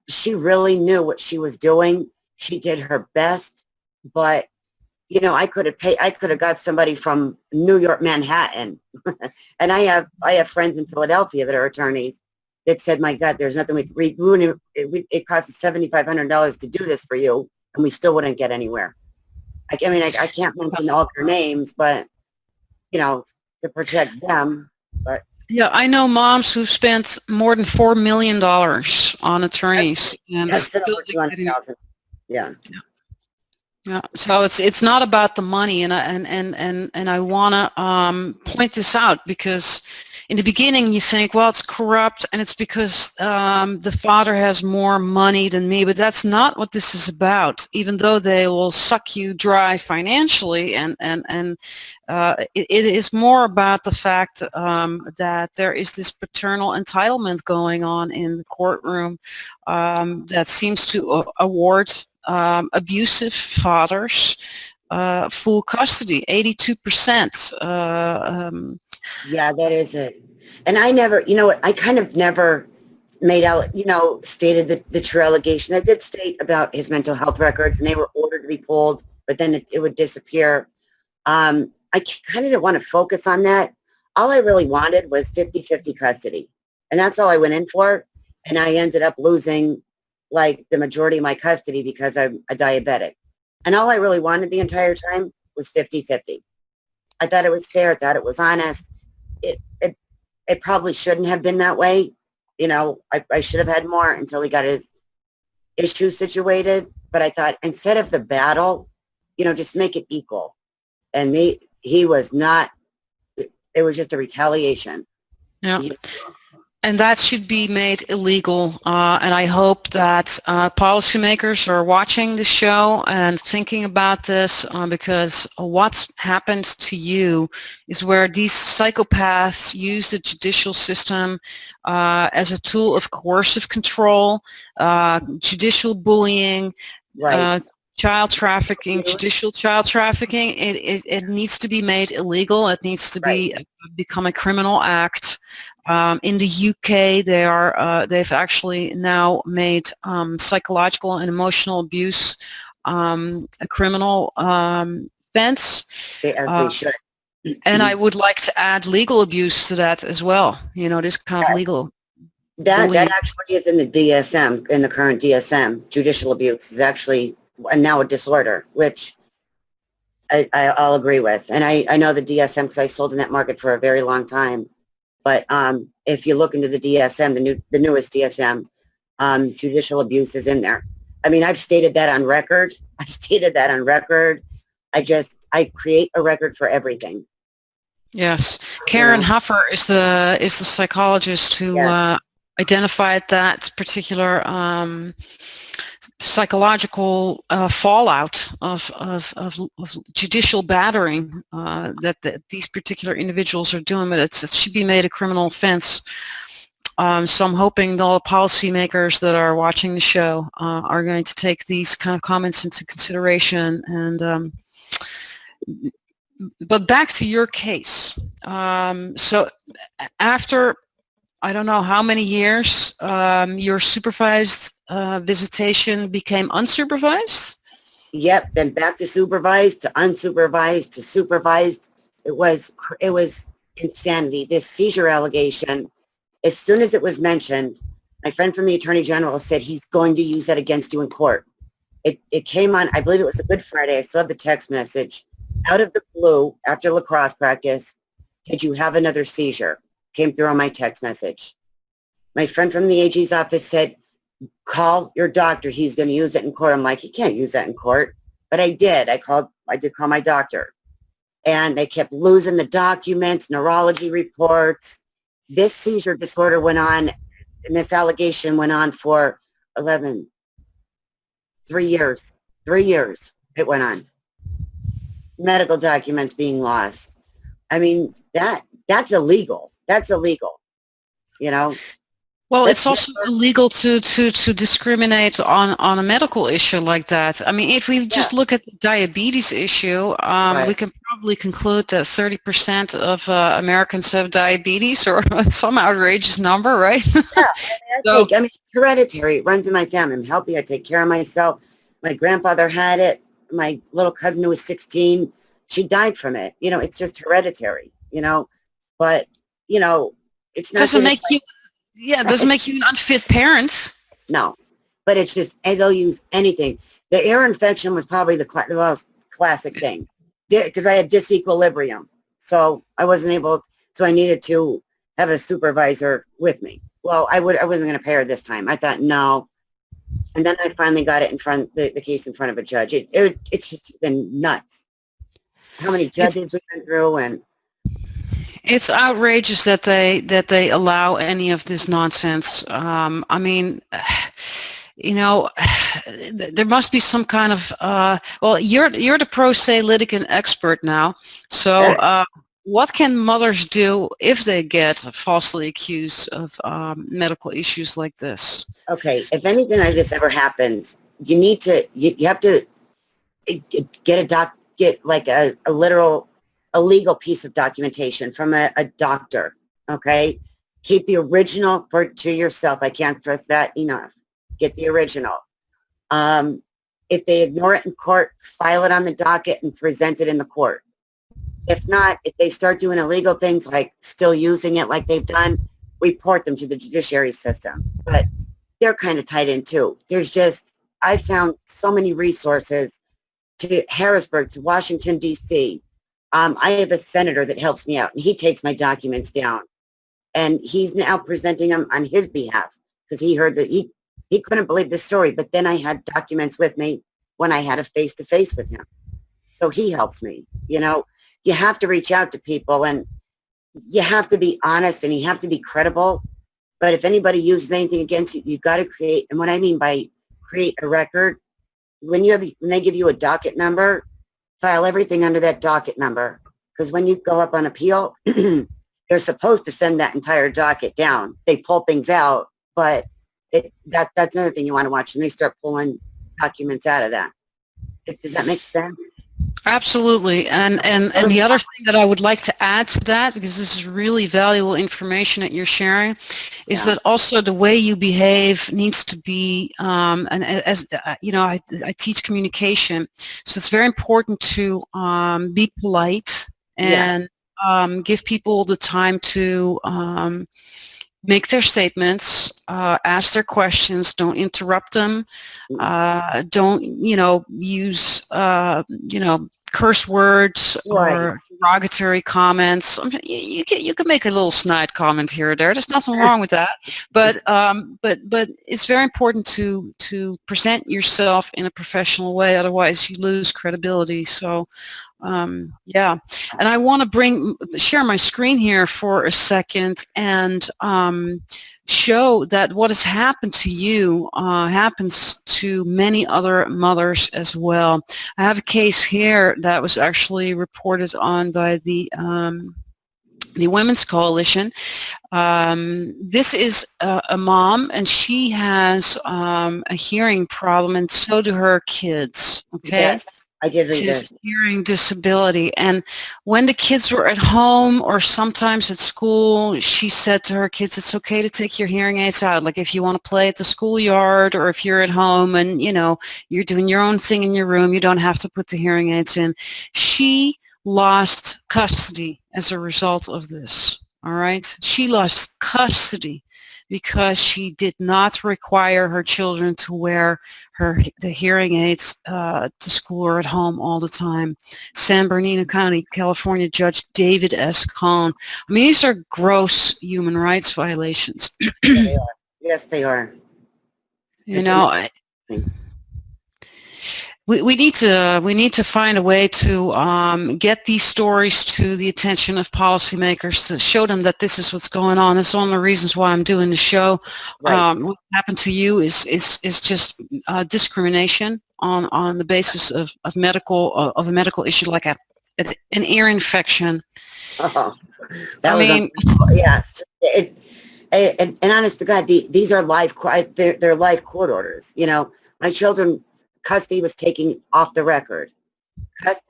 B: she really knew what she was doing. She did her best, but you know, I could have got somebody from New York, Manhattan. And I have friends in Philadelphia that are attorneys that said, my God, there's nothing it costs us $7,500 to do this for you, and we still wouldn't get anywhere. I mean, I can't mention all their names, but you know, to protect them. But
A: yeah, I know moms who've spent more than $4 million on attorneys, and still
B: yeah.
A: Yeah, so it's not about the money, and I want to point this out, because in the beginning you think, well, it's corrupt and it's because the father has more money than me, but that's not what this is about. Even though they will suck you dry financially, and it is more about the fact that there is this paternal entitlement going on in the courtroom that seems to award abusive fathers full custody, 82%.
B: Yeah, that is it. And I never, you know what, I kind of never made out, you know, stated the true allegation. I did state about his mental health records, and they were ordered to be pulled, but then it would disappear. I kind of didn't want to focus on that. all I really wanted was 50-50 custody. And that's all I went in for. And I ended up losing like the majority of my custody because I'm a diabetic. And all I really wanted the entire time was 50-50. I thought it was fair. I thought it was honest. It probably shouldn't have been that way. You know, I should have had more until he got his issue situated. But I thought instead of the battle, you know, just make it equal. And he was not, it was just a retaliation.
A: Yeah. And that should be made illegal. And I hope that policymakers are watching the show and thinking about this, because what's happened to you is where these psychopaths use the judicial system as a tool of coercive control, judicial bullying,
B: Right.
A: child trafficking, judicial child trafficking. It needs to be made illegal. It needs to be become a criminal act. In the UK, they've actually now made psychological and emotional abuse a criminal offense.
B: As they should.
A: And I would like to add legal abuse to that as well. You know, this kind of legal.
B: That actually is in the DSM, in the current DSM. Judicial abuse is actually now a disorder, which I'll agree with. And I know the DSM because I sold in that market for a very long time. But if you look into the DSM, the newest DSM, judicial abuse is in there. I mean, I've stated that on record. I create a record for everything.
A: Yes, Karen Huffer is the psychologist who identified that particular psychological fallout of judicial battering that these particular individuals are doing, but it should be made a criminal offense. So I'm hoping all the policymakers that are watching the show are going to take these kind of comments into consideration. And but back to your case. So after I don't know how many years, your supervised visitation became unsupervised?
B: Yep, then back to supervised, to unsupervised, to supervised. It was insanity. This seizure allegation, as soon as it was mentioned, my friend from the Attorney General said he's going to use that against you in court. It came on, I believe it was a Good Friday. I saw the text message. Out of the blue, after lacrosse practice, did you have another seizure? Came through on my text message. My friend from the AG's office said, call your doctor. He's going to use it in court. I'm like, he can't use that in court. But I did. I did call my doctor. And they kept losing the documents, neurology reports. This seizure disorder went on, and this allegation went on for 3 years. 3 years it went on. Medical documents being lost. I mean, that's illegal. That's illegal. You know?
A: Well, it's also illegal to discriminate on a medical issue like that. I mean, if we just look at the diabetes issue, we can probably conclude that 30% of Americans have diabetes, or some outrageous number, right?
B: Yeah, I mean, it's hereditary. It runs in my family. I'm healthy. I take care of myself. My grandfather had it. My little cousin who was 16, she died from it. You know, it's just hereditary, you know. But, you know, it's not...
A: Doesn't make you... Yeah, it doesn't make you an unfit parent.
B: No, but it's just, they'll use anything. The ear infection was probably the most classic thing, because I had disequilibrium. So I wasn't able, so I needed to have a supervisor with me. Well, I wasn't going to pay her this time. I thought, no. And then I finally got it in front, the case in front of a judge. It's just been nuts. How many judges we've been through, and...
A: It's outrageous that they allow any of this nonsense. I mean, you know, there must be some kind of well, you're the pro se litigant expert now. So what can mothers do if they get falsely accused of medical issues like this?
B: Okay, if anything like this ever happens, you need to you have to get a legal piece of documentation from a doctor, okay? Keep the original to yourself. I can't stress that enough. Get the original. If they ignore it in court, file it on the docket and present it in the court. If not, if they start doing illegal things like still using it like they've done, report them to the judiciary system. But they're kind of tied in too. There's just, I found so many resources to Harrisburg, to Washington, D.C. I have a senator that helps me out, and he takes my documents down. And he's now presenting them on his behalf because he heard that he couldn't believe the story. But then I had documents with me when I had a face-to-face with him. So he helps me. You know, you have to reach out to people, and you have to be honest, and you have to be credible. But if anybody uses anything against you, you've got to create, and what I mean by create a record, when they give you a docket number, file everything under that docket number. Because when you go up on appeal, they're supposed to send that entire docket down. They pull things out, but that's another thing you want to watch, and they start pulling documents out of that. Does that make sense?
A: Absolutely. And the other thing that I would like to add to that, because this is really valuable information that you're sharing, is that also the way you behave needs to be, and as you know, I teach communication, so it's very important to be polite and give people the time to make their statements, ask their questions, don't interrupt them, don't, use, curse words or derogatory comments. You can make a little snide comment here or there. There's nothing wrong with that. But it's very important to present yourself in a professional way. Otherwise, you lose credibility. So, yeah. And I want to share my screen here for a second and show that what has happened to you happens to many other mothers as well. I have a case here that was actually reported on by the Women's Coalition. This is a mom, and she has a hearing problem, and so do her kids. Okay.
B: Yes. I did read
A: She has a hearing disability, and when the kids were at home or sometimes at school, she said to her kids, it's okay to take your hearing aids out. Like if you want to play at the schoolyard, or if you're at home and you're doing your own thing in your room, you don't have to put the hearing aids in. She lost custody as a result of this. All right, she lost custody because she did not require her children to wear the hearing aids to school or at home all the time. San Bernardino County, California Judge David S. Cohn. I mean, these are gross human rights violations.
B: They are. Yes, they are.
A: We need to find a way to get these stories to the attention of policymakers, to show them that this is what's going on. That's one of the reasons why I'm doing the show.
B: Right.
A: What happened to you is just discrimination on the basis of a medical issue like an ear infection.
B: Oh, and honest to God, these are they're live court orders. My children. Custody was taken off the record.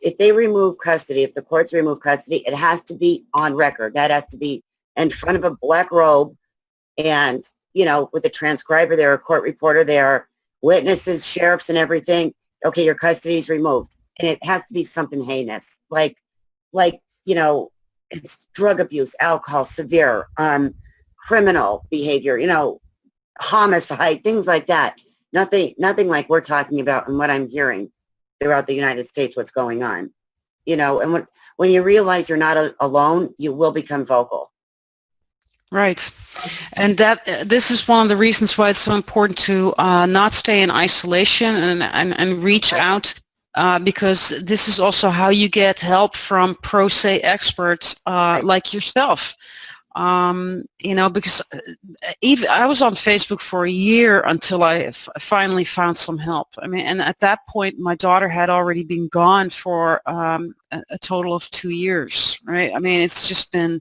B: If they remove custody, if the courts remove custody, it has to be on record. That has to be in front of a black robe and, with a transcriber there, a court reporter there, witnesses, sheriffs and everything. Okay, your custody is removed. And it has to be something heinous, like it's drug abuse, alcohol, severe, criminal behavior, homicide, things like that. Nothing like we're talking about and what I'm hearing throughout the United States, what's going on. And when you realize you're not alone, you will become vocal.
A: Right. And this is one of the reasons why it's so important to not stay in isolation and reach out, because this is also how you get help from pro se experts like yourself. Because even I was on Facebook for a year until I finally found some help. I mean, and at that point, my daughter had already been gone for a total of 2 years, right? I mean, it's just been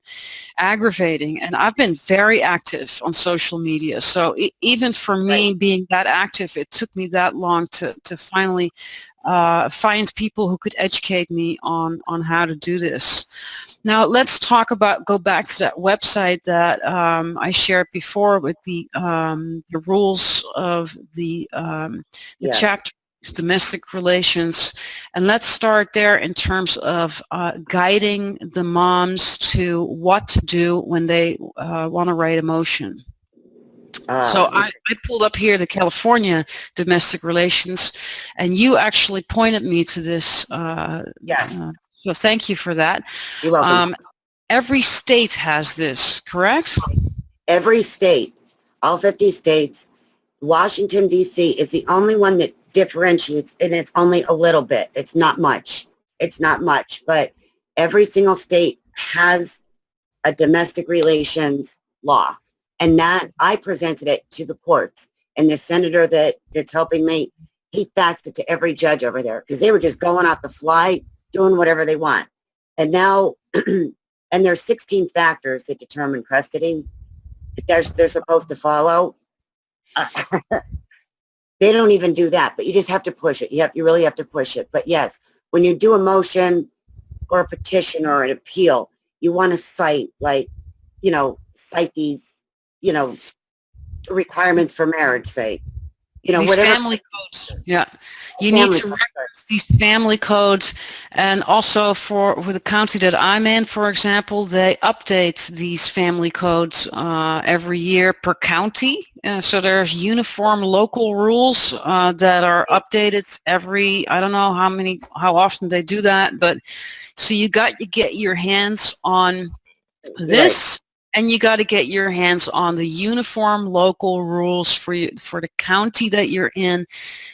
A: aggravating, and I've been very active on social media. So even for me being that active, it took me that long to finally find people who could educate me on how to do this. Now let's go back to that website that I shared before with the rules of the chapter domestic relations. And let's start there in terms of guiding the moms to what to do when they want to write a motion. So I pulled up here the California domestic relations, and you actually pointed me to this.
B: Yes.
A: So thank you for that.
B: You're welcome.
A: Every state has this, correct?
B: Every state, all 50 states. Washington, D.C. is the only one that differentiates, and it's only a little bit. It's not much. It's not much, but every single state has a domestic relations law. And that, I presented it to the courts, and the senator that's helping me, he faxed it to every judge over there because they were just going off the fly, doing whatever they want. And now, and there's 16 factors that determine custody that they're supposed to follow. They don't even do that, but you just have to push it. You really have to push it. But yes, when you do a motion or a petition or an appeal, you want to cite, like, cite these, requirements for marriage, say,
A: these
B: whatever.
A: Family codes. Yeah. You need to reference these family codes. And also for the county that I'm in, for example, they update these family codes every year per county. So there's uniform local rules that are updated every, I don't know how often they do that, but so you got to get your hands on this. Right. And you got to get your hands on the uniform local rules for the county that you're in.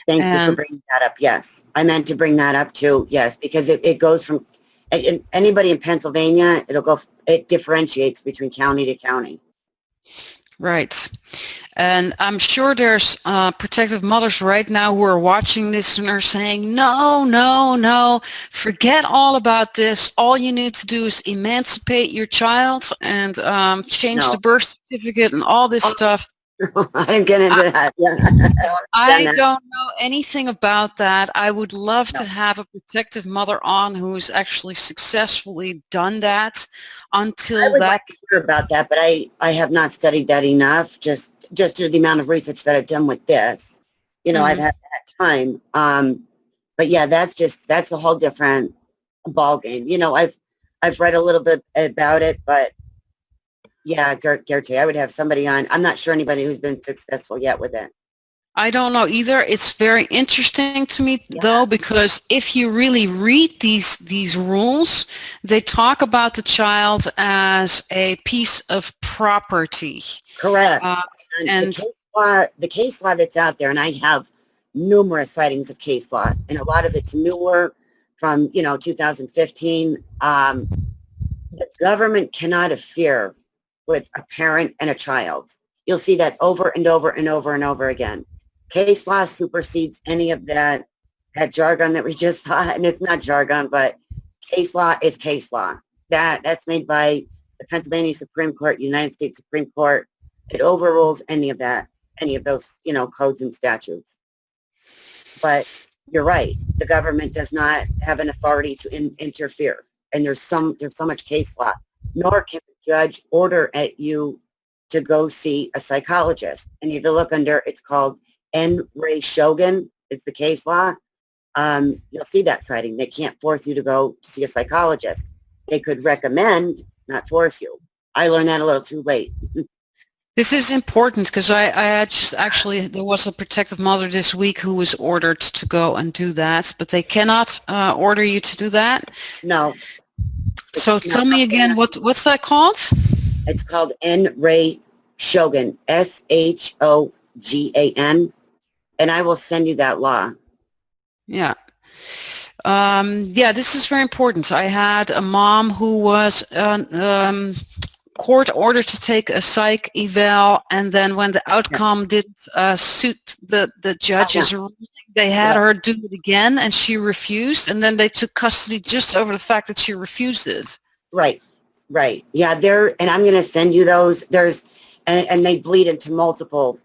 B: Thank you for bringing that up. Yes, I meant to bring that up too. Yes, because it goes from anybody in Pennsylvania. It differentiates between county to county.
A: Right. And I'm sure there's protective mothers right now who are watching this and are saying, no, forget all about this. All you need to do is emancipate your child and change the birth certificate and all this stuff.
B: I didn't get into that. Yeah.
A: I don't know anything about that. I would love to have a protective mother on who's actually successfully done that. Until
B: I would like to hear about that, but I have not studied that enough. Just through the amount of research that I've done with this, I've had that time. But yeah, that's a whole different ball game. I've read a little bit about it, but yeah, Geerte, I would have somebody on. I'm not sure anybody who's been successful yet with it.
A: I don't know either. It's very interesting to me, though, because if you really read these rules, they talk about the child as a piece of property.
B: Correct. And the case law that's out there, and I have numerous sightings of case law, and a lot of it's newer from, 2015. The government cannot interfere with a parent and a child. You'll see that over and over and over and over again. Case law supersedes any of that jargon that we just saw, and it's not jargon, but case law is case law. That's made by the Pennsylvania Supreme Court, United States Supreme Court. It overrules any of those, codes and statutes. But you're right, the government does not have an authority to interfere, and there's so much case law. Nor can the judge order at you to go see a psychologist. And if you look under, it's called N. Ray Shogun, it's the case law. You'll see that citing. They can't force you to go see a psychologist. They could recommend, not force you. I learned that a little too late.
A: This is important because I just actually, there was a protective mother this week who was ordered to go and do that, but they cannot order you to do that.
B: No.
A: So tell me again, what's that called?
B: It's called N. Ray Shogun, Shogan, and I will send you that law.
A: Yeah. This is very important. I had a mom who was court ordered to take a psych eval, and then when the outcome didn't suit the judge's ruling, they had her do it again, and she refused, and then they took custody just over the fact that she refused it.
B: Right. Yeah, and I'm going to send you those. And they bleed into multiple,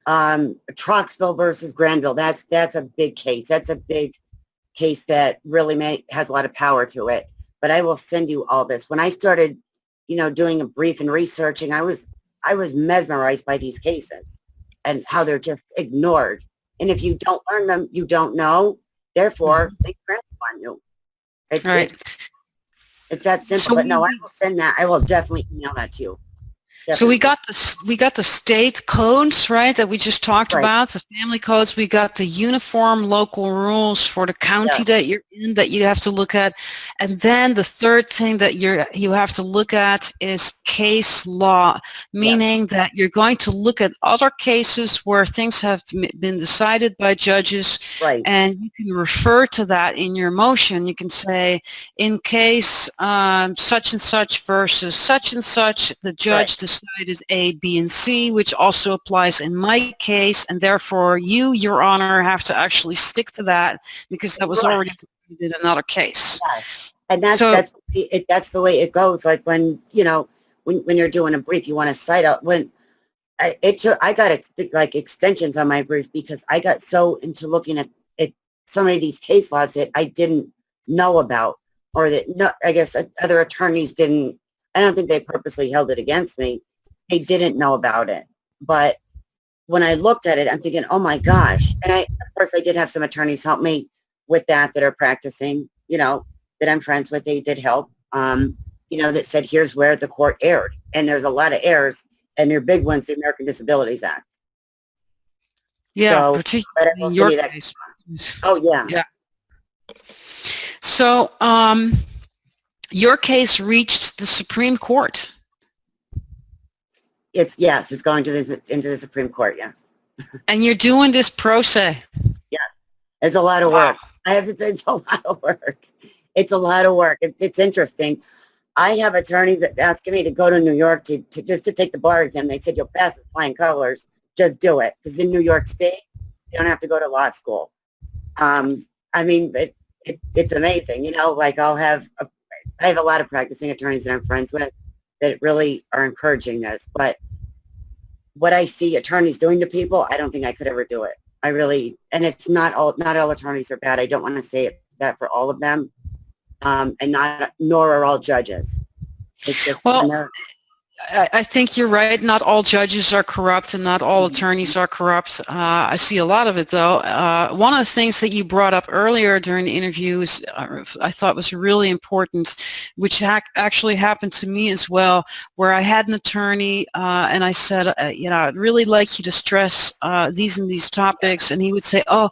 B: Troxville versus Granville. That's a big case. That's a big case that really has a lot of power to it. But I will send you all this. When I started, doing a brief and researching, I was mesmerized by these cases and how they're just ignored. And if you don't learn them, you don't know. Therefore, they transfer on you.
A: Right.
B: It's that simple.
A: So
B: But no, I will send that. I will definitely email that to you.
A: So we
B: Definitely.
A: got the state codes, right, that we just talked
B: Right.
A: about, the family codes. We got the uniform local rules for the county
B: Yeah.
A: that you're in that you have to look at. And then the third thing that you have to look at is case law,
B: Yeah.
A: meaning that you're going to look at other cases where things have been decided by judges,
B: Right.
A: and you can refer to that in your motion. You can say, in case such and such versus such and such, the judge decided A, B, and C, which also applies in my case, and therefore you, Your Honor, have to actually stick to that because that was already decided in another case.
B: Yes. And that's the way it goes. Like when when you're doing a brief, you want to cite out when I got like extensions on my brief because I got so into looking at so many of these case laws that I didn't know about, or that I guess other attorneys didn't. I don't think they purposely held it against me. They didn't know about it. But when I looked at it, I'm thinking, oh my gosh. And of course, I did have some attorneys help me with that are practicing, that I'm friends with. They did help, that said, here's where the court erred. And there's a lot of errors, and your big one's the American Disabilities Act.
A: Yeah,
B: So,
A: particularly in your case.
B: Oh, yeah.
A: Yeah. So, your case reached the Supreme Court.
B: It's going into the Supreme Court, yes.
A: And you're doing this pro se.
B: Yeah. It's a lot of work. I have to say, it's a lot of work. It's a lot of work. It's interesting. I have attorneys that asking me to go to New York to just to take the bar exam. They said, you'll pass with flying colors. Just do it. Because in New York State, you don't have to go to law school. I mean, it's amazing. Like I have a lot of practicing attorneys that I'm friends with that really are encouraging this. But what I see attorneys doing to people, I don't think I could ever do it. I really, and it's not all attorneys are bad. I don't want to say that for all of them. And nor are all judges. It's just
A: I think you're right. Not all judges are corrupt and not all attorneys are corrupt. I see a lot of it, though. One of the things that you brought up earlier during the interview is, I thought was really important, which actually happened to me as well, where I had an attorney and I said, I'd really like you to stress these and these topics. And he would say, oh,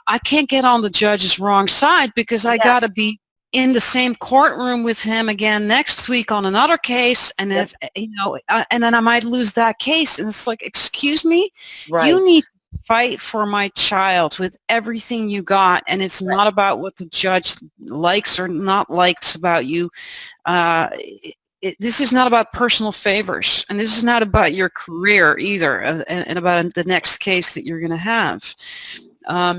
A: I can't get on the judge's wrong side because I got to be in the same courtroom with him again next week on another case, and if and then I might lose that case. And it's like, excuse me, you need to fight for my child with everything you got, and it's not about what the judge likes or not likes about you. This is not about personal favors, and this is not about your career either, and about the next case that you're going to have.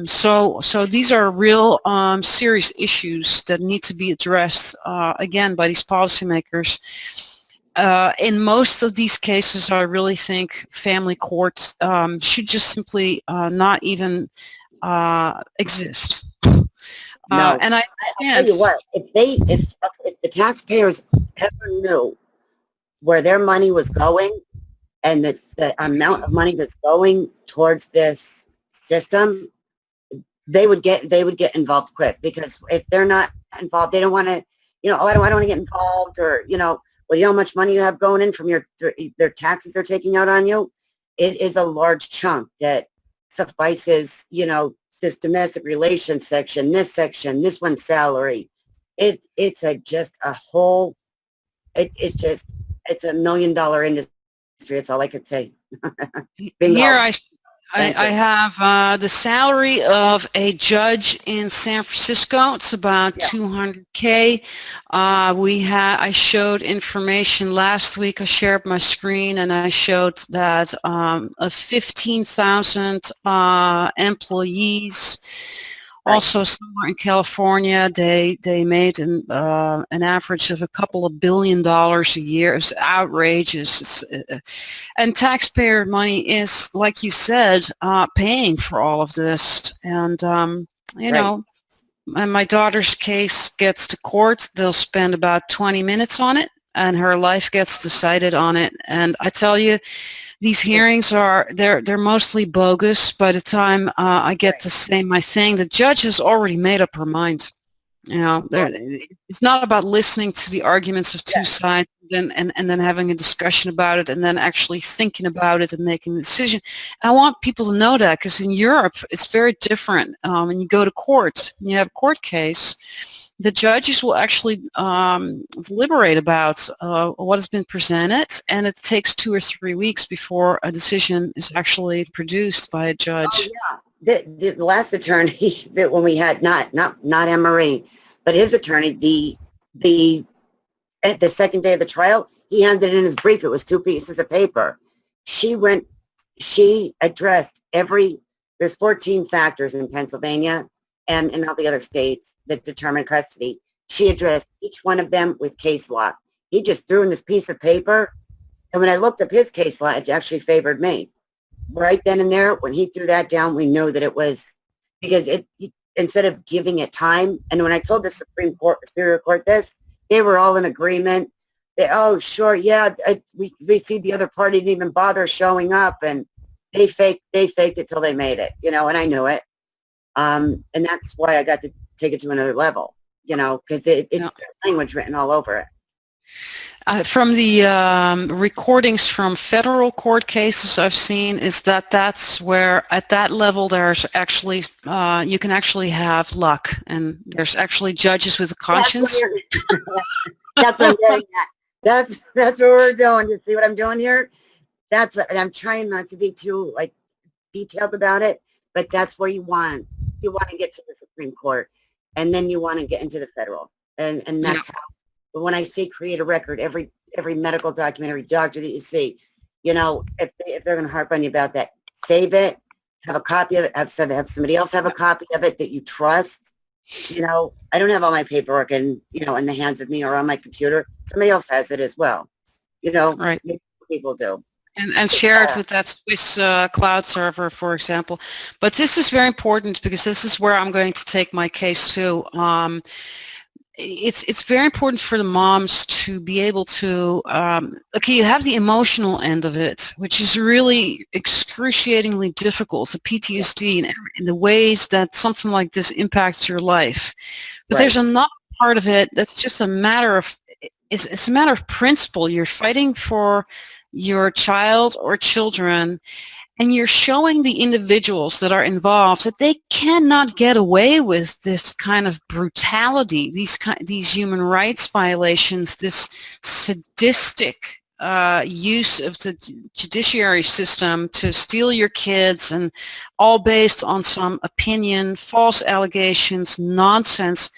A: So these are real serious issues that need to be addressed again by these policymakers. In most of these cases, I really think family courts should just simply not even exist.
B: No.
A: And I'll
B: tell you what, if the taxpayers ever knew where their money was going and the amount of money that's going towards this system, they would get involved quick, because if they're not involved, they don't want to, I don't want to get involved, or, well, how much money you have going in from their taxes they're taking out on you. It is a large chunk that suffices, this domestic relations section, this one's salary. It's a whole, it's $1 million industry. That's all I could say.
A: Here I have the salary of a judge in San Francisco. It's about $200K. I showed information last week. I shared my screen and I showed that of 15,000 employees. Also, somewhere in California, they made an average of a couple of $2 billion a year. It's outrageous. And taxpayer money is, like you said, paying for all of this. And when my daughter's case gets to court, they'll spend about 20 minutes on it, and her life gets decided on it. And I tell you, These hearings they're mostly bogus. By the time I get to say my thing, the judge has already made up her mind. You know, it's not about listening to the arguments of two sides and then having a discussion about it and then actually thinking about it and making a decision. I want people to know that, because in Europe it's very different. When you go to court and you have a court case, the judges will actually deliberate about what has been presented, and it takes 2 or 3 weeks before a decision is actually produced by a judge.
B: Oh, yeah. The last attorney that when we had not Emery, but his attorney, at the second day of the trial, he handed in his brief. It was 2 pieces of paper. She addressed there's 14 factors in Pennsylvania and in all the other states that determine custody. She addressed each one of them with case law. He just threw in this piece of paper, and when I looked up his case law, it actually favored me. Right then and there, when he threw that down, we knew that it was because instead of giving it time, and when I told the Superior Court this, they were all in agreement. Oh, sure, yeah, we see the other party didn't even bother showing up, and they faked it till they made it, you know, and I knew it. And that's why I got to take it to another level, you know, because it's language written all over it.
A: From the recordings from federal court cases I've seen, is that's where at that level there's actually you can actually have luck, and there's actually judges with a conscience.
B: That's what I'm getting at. That's what we're doing. You see what I'm doing here? That's what, and I'm trying not to be too like detailed about it, but that's where you want to get to the Supreme Court, and then you want to get into the federal, and that's how. But when I say create a record, every medical documentary doctor that you see, you know, if they're going to harp on you about that, save it, have a copy of it, have somebody else have a copy of it that you trust. You know, I don't have all my paperwork in the hands of me or on my computer. Somebody else has it as well. You know,
A: right?
B: People do.
A: And share it with that Swiss cloud server, for example. But this is very important, because this is where I'm going to take my case to. It's very important for the moms to be able to, okay, you have the emotional end of it, which is really excruciatingly difficult, the PTSD and the ways that something like this impacts your life. But there's another part of it that's just a matter of, it's a matter of principle. You're fighting for your child or children, and you're showing the individuals that are involved that they cannot get away with this kind of brutality, these human rights violations, this sadistic use of the judiciary system to steal your kids, and all based on some opinion, false allegations, nonsense.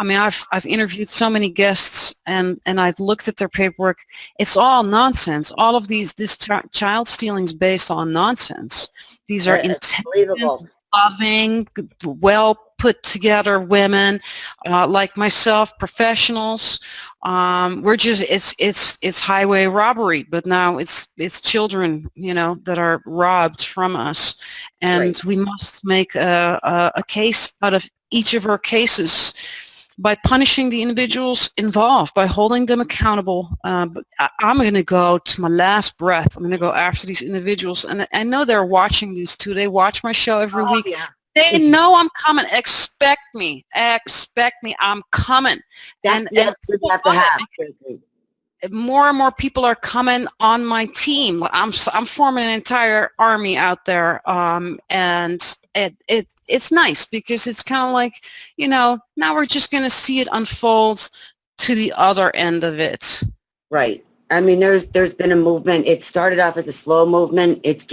A: I mean, I've interviewed so many guests, and I've looked at their paperwork. It's all nonsense. All of this child stealing is based on nonsense. These are intelligent, loving, well put together women like myself, professionals. We're just it's highway robbery, but now it's children, you know, that are robbed from us, and we must make a case out of each of our cases, by punishing the individuals involved, by holding them accountable. But I'm going to go to my last breath. I'm going to go after these individuals. And I know they're watching these too. They watch my show every week. Yeah. They know I'm coming. Expect me. I'm coming. That's what you have to have. More and more people are coming on my team. I'm forming an entire army out there, and it's nice, because it's kind of like, you know, now we're just going to see it unfold to the other end of it. Right.
B: I mean, there's been a movement. It started off as a slow movement. It's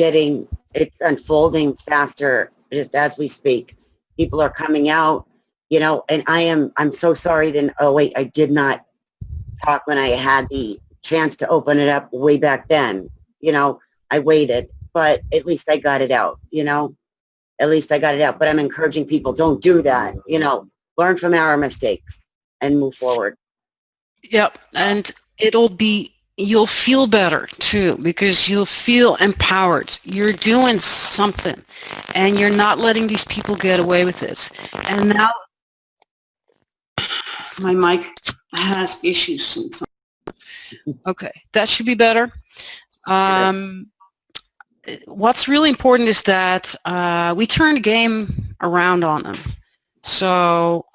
B: unfolding faster just as we speak. People are coming out, you know, and I'm so sorry then. Oh wait, I did not talk when I had the chance to open it up way back then. You know, I waited, but at least I got it out, you know, at least I got it out. But I'm encouraging people, don't do that, you know, learn from our mistakes and move forward.
A: Yep. And you'll feel better too, because you'll feel empowered. You're doing something, and you're not letting these people get away with it. And now my mic has issues sometimes. Okay, that should be better. what's really important is that we turn the game around on them. So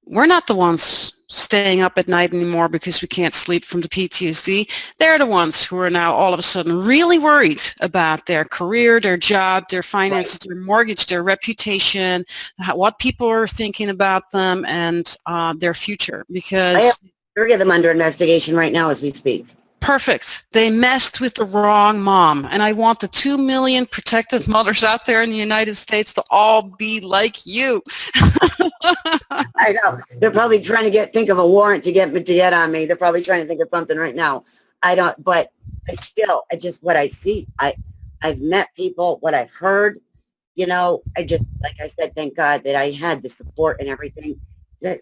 A: we're not the ones staying up at night anymore because we can't sleep from the PTSD. They're the ones who are now all of a sudden really worried about their career, their job, their finances, their mortgage, their reputation, what people are thinking about them, and their future. Because
B: I have 30 of them under investigation right now as we speak.
A: Perfect. They messed with the wrong mom. And I want the 2 million protective mothers out there in the United States to all be like you.
B: I know. They're probably trying to think of a warrant to get on me. They're probably trying to think of something right now. But what I see, I've met people, what I've heard, like I said, thank God that I had the support and everything.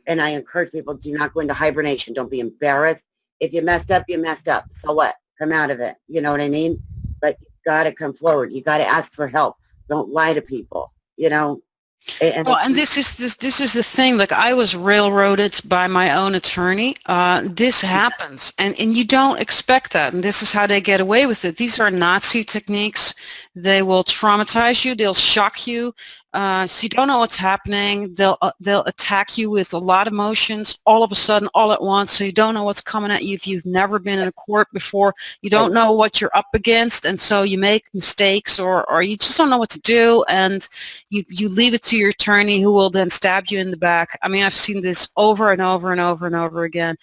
B: And I encourage people, do not go into hibernation. Don't be embarrassed. If you messed up, you messed up. So what? Come out of it. You know what I mean? But you got to come forward. You got to ask for help. Don't lie to people, And
A: this is the thing. Like, I was railroaded by my own attorney. This happens, and you don't expect that. And this is how they get away with it. These are Nazi techniques. They will traumatize you. They'll shock you. So you don't know what's happening. They'll attack you with a lot of emotions all of a sudden, all at once. So you don't know what's coming at you if you've never been in a court before. You don't know what you're up against, and so you make mistakes, or you just don't know what to do, and you leave it to your attorney, who will then stab you in the back. I mean, I've seen this over and over and over and over again.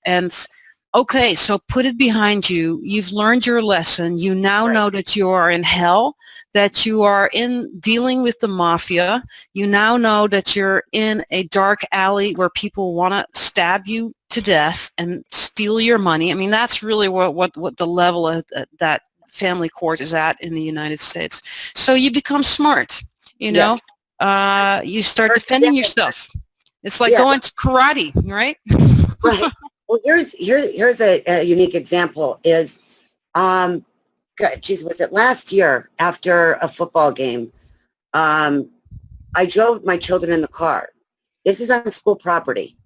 A: And okay, so put it behind you. You've learned your lesson. You now know that you are in hell, that you are dealing with the mafia. You now know that you're in a dark alley where people want to stab you to death and steal your money. I mean, that's really what the level of that family court is at in the United States. So you become smart,
B: Yes.
A: You start defending yourself. It's like going to karate, right?
B: Right. Well, here's a unique example is, was it last year after a football game? I drove my children in the car. This is on school property.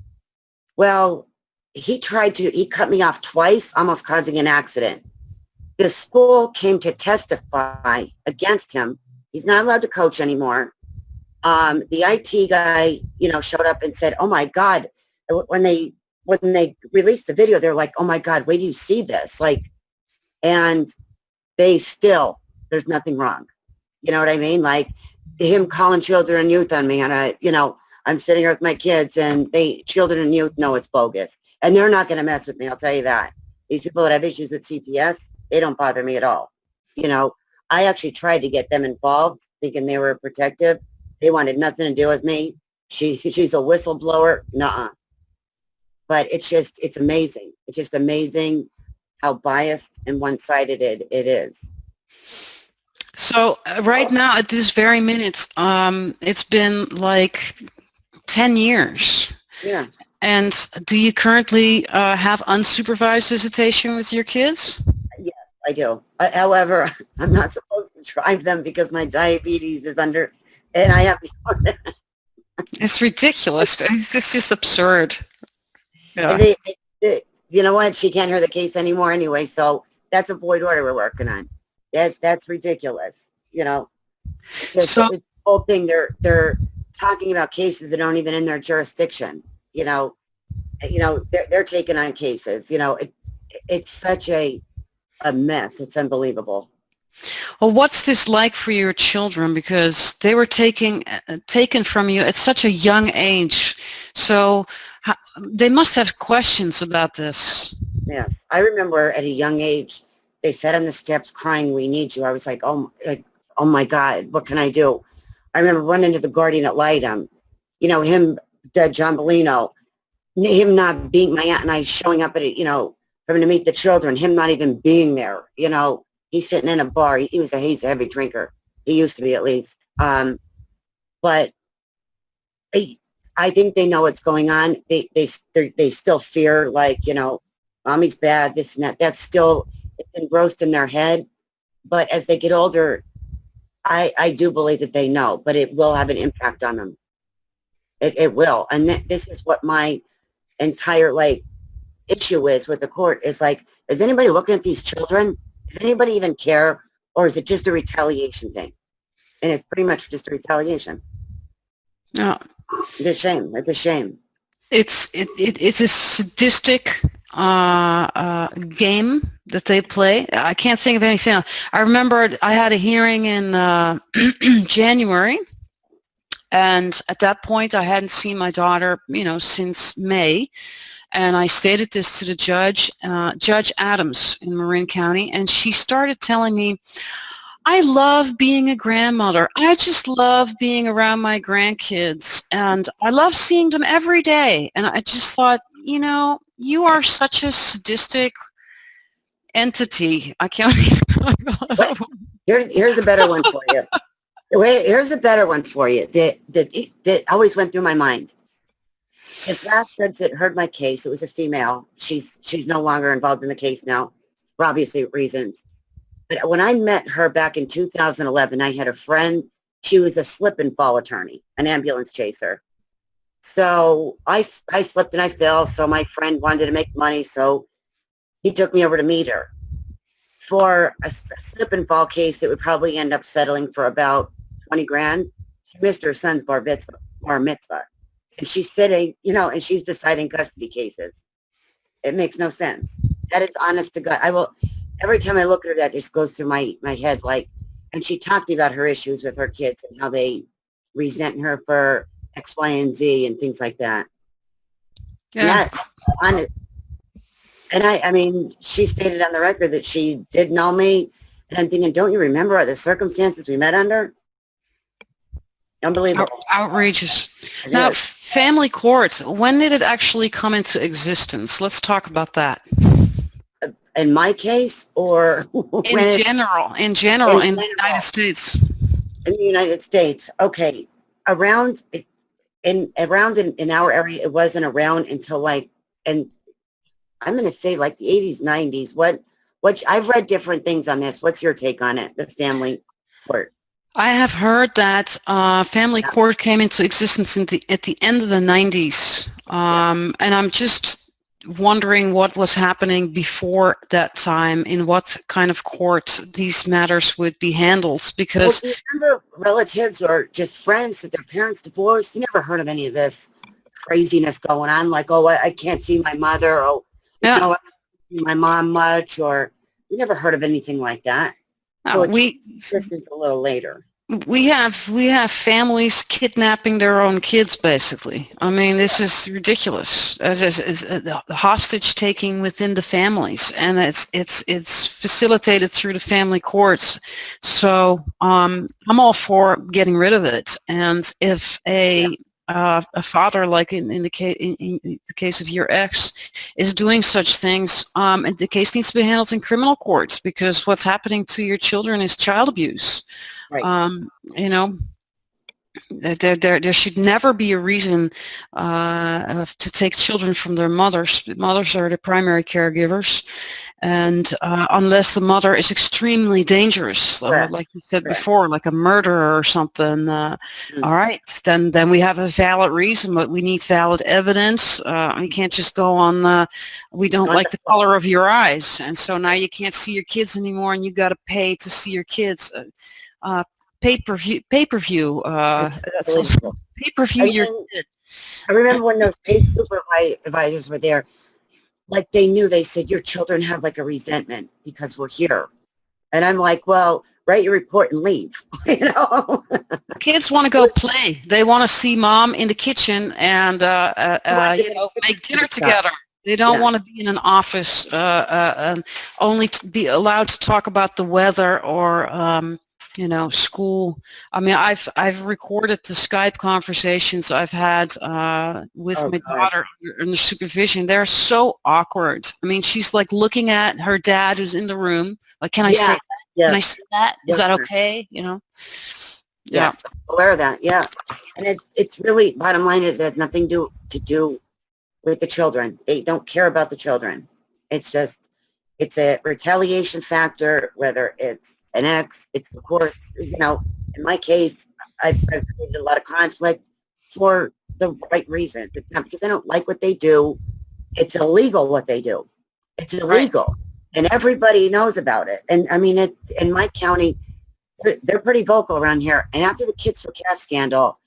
B: Well, he cut me off twice, almost causing an accident. The school came to testify against him. He's not allowed to coach anymore. The IT guy, showed up and said, "Oh my God," when they released the video, they're like, "Oh my God, wait till you see this." And there's nothing wrong. You know what I mean? Like, him calling children and youth on me, and I'm sitting here with my kids, and children and youth know it's bogus, and they're not going to mess with me. I'll tell you that. These people that have issues with CPS, they don't bother me at all. I actually tried to get them involved, thinking they were protective. They wanted nothing to do with me. She's a whistleblower. Nuh-uh. But it's amazing. It's just amazing how biased and one-sided it is.
A: So right now, at this very minute, it's been like 10 years.
B: Yeah.
A: And do you currently have unsupervised visitation with your kids?
B: Yes, I do. However, I'm not supposed to drive them because my diabetes is under, and I have.
A: It's ridiculous. It's just absurd. Yeah.
B: You know what? She can't hear the case anymore anyway, so that's a void order we're working on. That's ridiculous. So the whole thing, they're talking about cases that aren't even in their jurisdiction. They're taking on cases. It's such a mess. It's unbelievable.
A: Well, what's this like for your children? Because they were taken from you at such a young age. So they must have questions about this.
B: Yes. I remember at a young age, they sat on the steps crying, "We need you." I was like, oh my God, what can I do? I remember running to the guardian ad litem, him, John Bellino, him not being, my aunt and I showing up at it, for him to meet the children, him not even being there, he's sitting in a bar. He's a heavy drinker. He used to be, at least. But I think they know what's going on. They still fear, mommy's bad, this and that. That's still engrossed in their head. But as they get older, I do believe that they know, but it will have an impact on them. It will. And this is what my entire, issue is with the court, is is anybody looking at these children? Does anybody even care or is it just a retaliation thing? And it's pretty much just a retaliation.
A: No,
B: It's a shame. It's a shame.
A: it's a sadistic game that they play. I can't think of anything else. I remember I had a hearing in January, and at that point I hadn't seen my daughter, since May. And I stated this to the judge, Judge Adams in Marin County, and she started telling me, I love being a grandmother. I just love being around my grandkids, and I love seeing them every day. And I just thought, you are such a sadistic entity. I can't even.
B: Here's a better one for you. Here's a better one for you that always went through my mind. This last judge that heard my case, it was a female. She's no longer involved in the case now, for obvious reasons. But when I met her back in 2011, I had a friend. She was a slip and fall attorney, an ambulance chaser. So I slipped and I fell. So my friend wanted to make money. So he took me over to meet her. For a slip and fall case, it would probably end up settling for about 20 grand. She missed her son's bar mitzvah. And she's sitting, and she's deciding custody cases. It makes no sense. That is honest to God. Every time I look at her, that just goes through my head. And she talked to me about her issues with her kids and how they resent her for X, Y, and Z and things like that.
A: Yeah.
B: And I mean, she stated on the record that she did know me. And I'm thinking, don't you remember the circumstances we met under? Unbelievable.
A: Outrageous. Now, family court, when did it actually come into existence? Let's talk about that.
B: In my case, or
A: in general, in the United States.
B: In the United States, okay. Around in our area, it wasn't around until and I'm going to say the 80s, 90s. What I've read different things on this. What's your take on it? The family court.
A: I have heard that family court came into existence at the end of the 90s, and I'm just wondering what was happening before that time, in what kind of court these matters would be handled. Because
B: do you remember relatives or just friends that their parents divorced? You never heard of any of this craziness going on, I can't see my mother, or I don't see my mom much, or we never heard of anything like that. So existence a little later.
A: We have families kidnapping their own kids, basically. I mean, this is ridiculous. As hostage taking within the families, and it's facilitated through the family courts. So I'm all for getting rid of it. And if a father, like in the case of your ex, is doing such things, and the case needs to be handled in criminal courts, because what's happening to your children is child abuse. Right. There should never be a reason to take children from their mothers. Mothers are the primary caregivers, and unless the mother is extremely dangerous, like you said before, like a murderer or something, all right, then we have a valid reason, but we need valid evidence. You can't just go on, we don't like the color of your eyes, and so now you can't see your kids anymore, and you got to pay to see your kids. Pay-per-view. Pay-per-view. Your kid.
B: I remember when those paid supervisors were there, they knew. They said, your children have a resentment because we're here, and I'm like, well, write your report and leave.
A: Kids want to go play. They want to see mom in the kitchen and make dinner together. They don't want to be in an office only to be allowed to talk about the weather or school. I mean, I've recorded the Skype conversations I've had with my daughter under supervision. They're so awkward. I mean, she's looking at her dad who's in the room. Can I say that? Yeah. Can I say that? Is that okay?
B: Yes, I'm aware of that. Yeah, and it's really, bottom line is, it has nothing to do with the children. They don't care about the children. It's a retaliation factor, whether it's an ex, it's the courts. In my case, I've created a lot of conflict for the right reasons. It's not because I don't like what they do. It's illegal what they do. It's illegal. and everybody knows about it. And I mean, in my county, they're pretty vocal around here. And after the Kids for Cash scandal,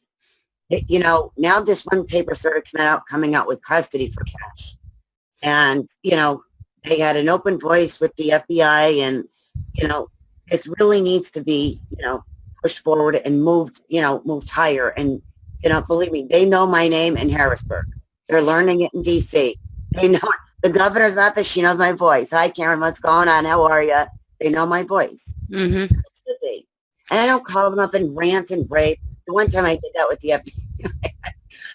B: you know, now this one paper started coming out with custody for cash. And, you know, they had an open voice with the FBI, and, you know, this really needs to be, you know, pushed forward and moved higher. And, you know, believe me, they know my name in Harrisburg. They're learning it in DC. They know the governor's office. She knows my voice. Hi, Karen, what's going on? How are you? They know my voice.
A: Mm-hmm.
B: And I don't call them up and rant and rave. The one time I did that with the FBI,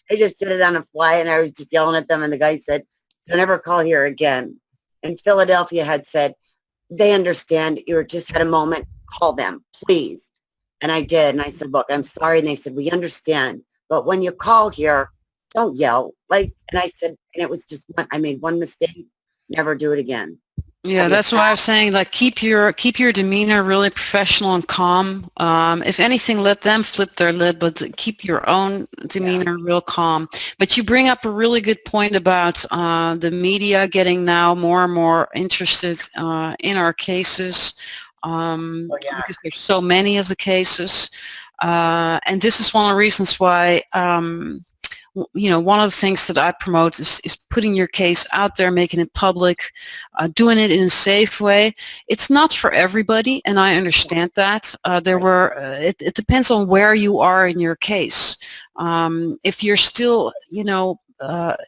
B: I just did it on a fly, and I was just yelling at them, and the guy said, "Don't ever call here again." And Philadelphia had said, "They understand. You just had a moment. Call them, please." And I did. And I said, "Look, I'm sorry." And they said, "We understand. But when you call here, don't yell." Like, and I said, and it was just I made one mistake. Never do it again.
A: Yeah, that's why I was saying, like, keep your demeanor really professional and calm. If anything, let them flip their lid, but keep your own demeanor real calm. But you bring up a really good point about the media getting now more and more interested in our cases because there's so many of the cases. And this is one of the reasons why you know, one of the things that I promote is putting your case out there, making it public, doing it in a safe way. It's not for everybody, and I understand that. It depends on where you are in your case. If you're still, you know,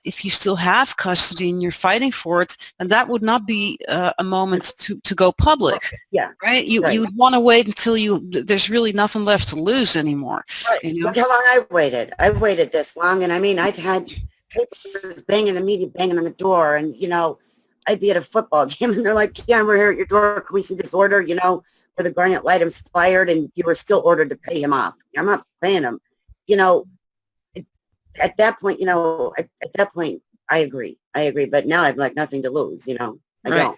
A: if you still have custody and you're fighting for it, then that would not be a moment to go public.
B: Yeah.
A: Right? You would want to wait until there's really nothing left to lose anymore.
B: Right.
A: You know?
B: Look how long I've waited. I've waited this long, and I mean, I've had papers banging, the media banging on the door, and, you know, I'd be at a football game, and they're like, "Yeah, we're here at your door. Can we see this order, you know, where the Garnet Lightham's fired, and you were still ordered to pay him off." I'm not paying him. You know, at that point, you know, at that point, I agree. But now I've like nothing to lose, you know. I don't.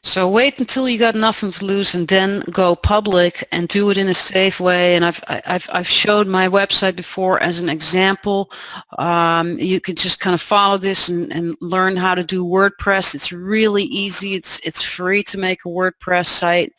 A: So wait until you got nothing to lose, and then go public and do it in a safe way. And I've showed my website before as an example. You could just kind of follow this and learn how to do WordPress. It's really easy. It's free to make a WordPress site.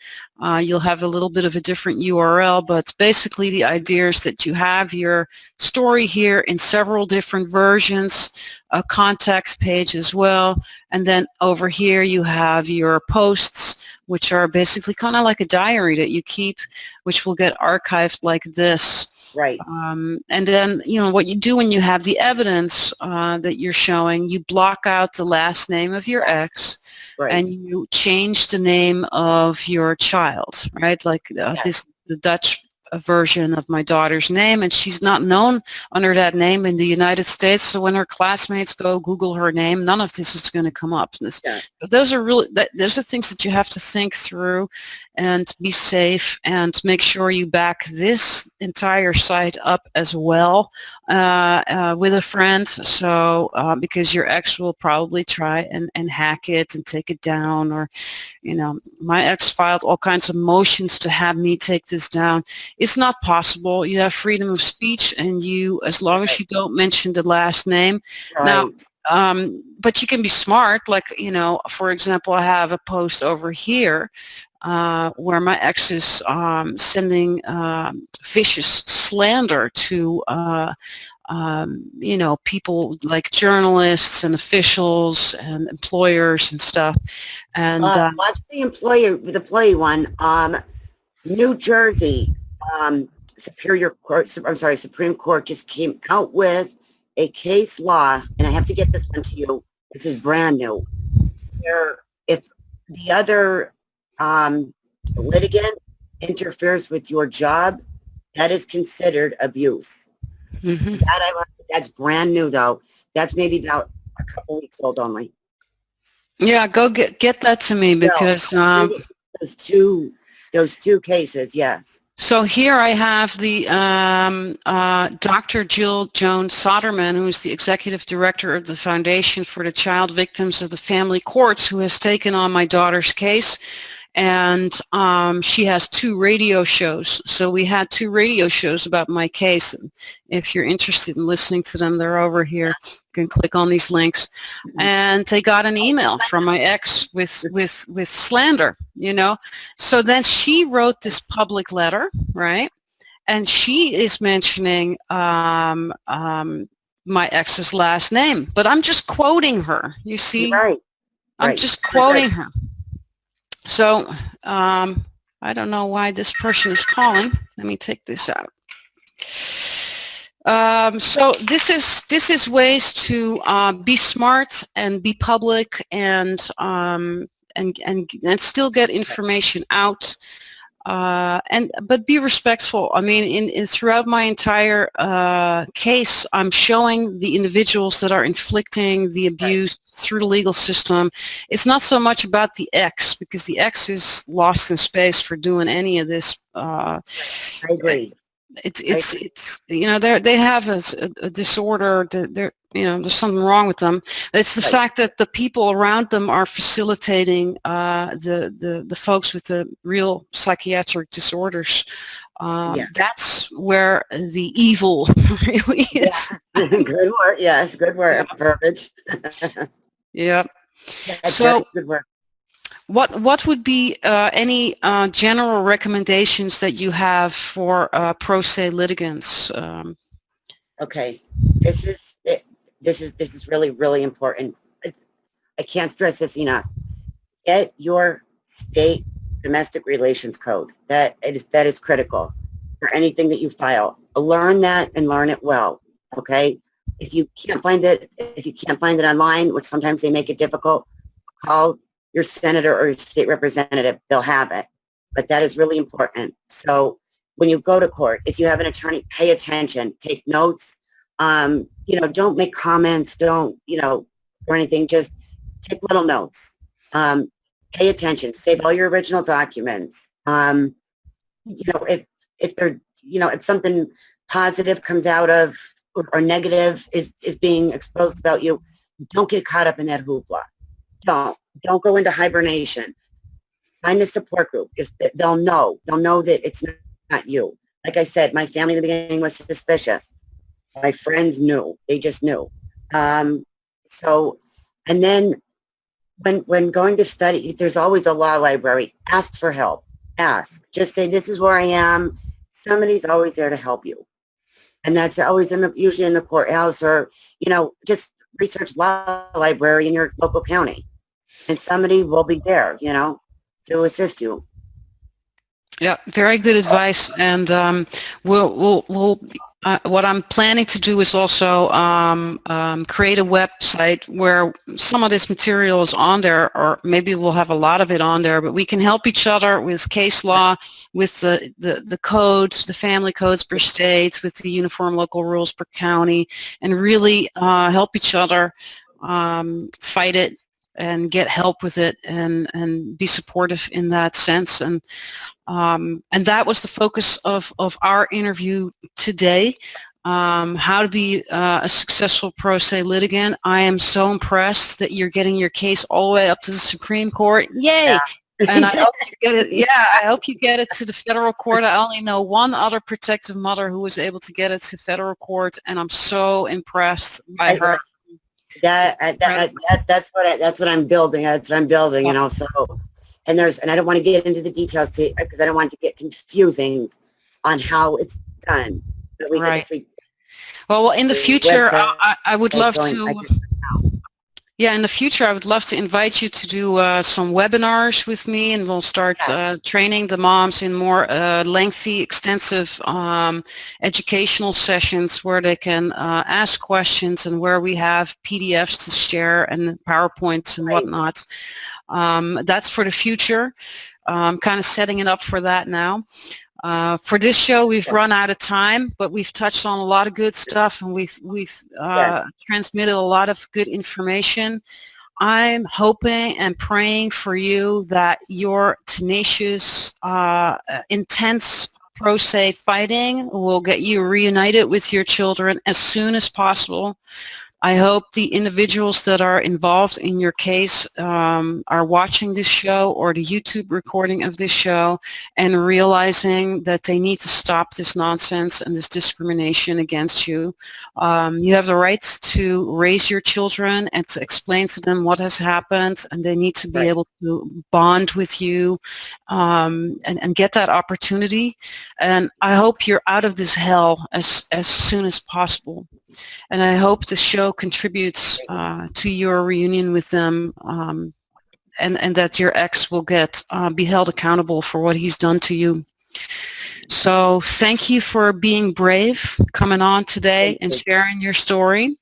A: You'll have a little bit of a different URL, but basically the idea is that you have your story here in several different versions, a contact page as well, and then over here you have your posts, which are basically kind of like a diary that you keep, which will get archived like this.
B: Right.
A: And then, you know, what you do when you have the evidence that you're showing, you block out the last name of your ex. Right. And you change the name of your child, right? Like this, the Dutch version of my daughter's name, and she's not known under that name in the United States. So when her classmates go Google her name, none of this is going to come up. But those are really, those are things that you have to think through and be safe, and make sure you back this entire site up as well with a friend. So because your ex will probably try and hack it and take it down, or, you know, my ex filed all kinds of motions to have me take this down. It's not possible. You have freedom of speech, and you, as long as you don't mention the last name. Now, but you can be smart. Like, you know, for example, I have a post over here where my ex is sending vicious slander to you know, people like journalists and officials and employers and stuff. And
B: watch the employee one. New Jersey Supreme Court just came out with a case law, and I have to get this one to you. This is brand new. Where if the other litigant interferes with your job, that is considered abuse. Mm-hmm. That's brand new, though. That's maybe about a couple weeks old only.
A: Yeah, go get that to me, because
B: those two cases, yes.
A: So here I have the Dr. Jill Jones Soderman, who is the executive director of the Foundation for the Child Victims of the Family Courts, who has taken on my daughter's case. and she has 2 radio shows. So we had 2 radio shows about my case. If you're interested in listening to them, they're over here. You can click on these links. And they got an email from my ex with slander, you know. So then she wrote this public letter, right? And she is mentioning my ex's last name, but I'm just quoting her, you see?
B: Right.
A: I'm just quoting her. So I don't know why this person is calling. Let me take this out. So this is ways to be smart and be public and still get information out. But be respectful. I mean, throughout my entire case, I'm showing the individuals that are inflicting the abuse through the legal system. It's not so much about the ex, because the ex is lost in space for doing any of this.
B: I agree.
A: It's you know, they have a disorder. They're, you know, there's something wrong with them. It's the fact that the people around them are facilitating the folks with the real psychiatric disorders. That's where the evil really is.
B: Yeah. Good word. Yes, good word. Yeah. Verbiage.
A: Yeah.
B: That's
A: so
B: good work.
A: What would be any general recommendations that you have for pro se litigants?
B: Okay, this is really, really important. I can't stress this enough. Get your state domestic relations code. That is critical for anything that you file. Learn that and learn it well. Okay, if you can't find it online, which sometimes they make it difficult, call your senator or your state representative. They'll have it. But that is really important. So when you go to court, if you have an attorney, pay attention, take notes. You know, don't make comments, don't, you know, or anything, just take little notes. Pay attention, save all your original documents. You know, if they're, you know, if something positive comes out of, or negative is being exposed about you, don't get caught up in that hoopla. Don't go into hibernation. Find a support group. They'll know that it's not you. Like I said, my family in the beginning was suspicious. My friends knew. They just knew. So, and then when going to study, there's always a law library. Ask for help. Ask. Just say, this is where I am. Somebody's always there to help you. And that's always usually in the courthouse, or, you know, just research law library in your local county. And somebody will be there, you know, to assist you.
A: Yeah, very good advice. And what I'm planning to do is also create a website where some of this material is on there, or maybe we'll have a lot of it on there, but we can help each other with case law, with the codes, the family codes per state, with the uniform local rules per county, and really help each other fight it and get help with it, and be supportive in that sense. And that was the focus of our interview today, how to be a successful pro se litigant. I am so impressed that you're getting your case all the way up to the Supreme Court. Yay! Yeah. And I hope you get it. Yeah, I hope you get it to the federal court. I only know one other protective mother who was able to get it to federal court, and I'm so impressed by her.
B: That's what I'm building. That's what I'm building, you know. So, and I don't want to get into the details because I don't want it to get confusing on how it's done. But
A: well, in the future, I would love to. Yeah, in the future, I would love to invite you to do some webinars with me, and we'll start training the moms in more lengthy, extensive educational sessions where they can ask questions, and where we have PDFs to share and PowerPoints and whatnot. That's for the future. I'm kind of setting it up for that now. For this show, we've run out of time, but we've touched on a lot of good stuff, and we've transmitted a lot of good information. I'm hoping and praying for you that your tenacious, intense pro se fighting will get you reunited with your children as soon as possible. I hope the individuals that are involved in your case are watching this show or the YouTube recording of this show and realizing that they need to stop this nonsense and this discrimination against you. You have the right to raise your children and to explain to them what has happened, and they need to be able to bond with you and get that opportunity. And I hope you're out of this hell as soon as possible. And I hope the show contributes to your reunion with them, and that your ex will be held accountable for what he's done to you. So thank you for being brave, coming on today and sharing your story.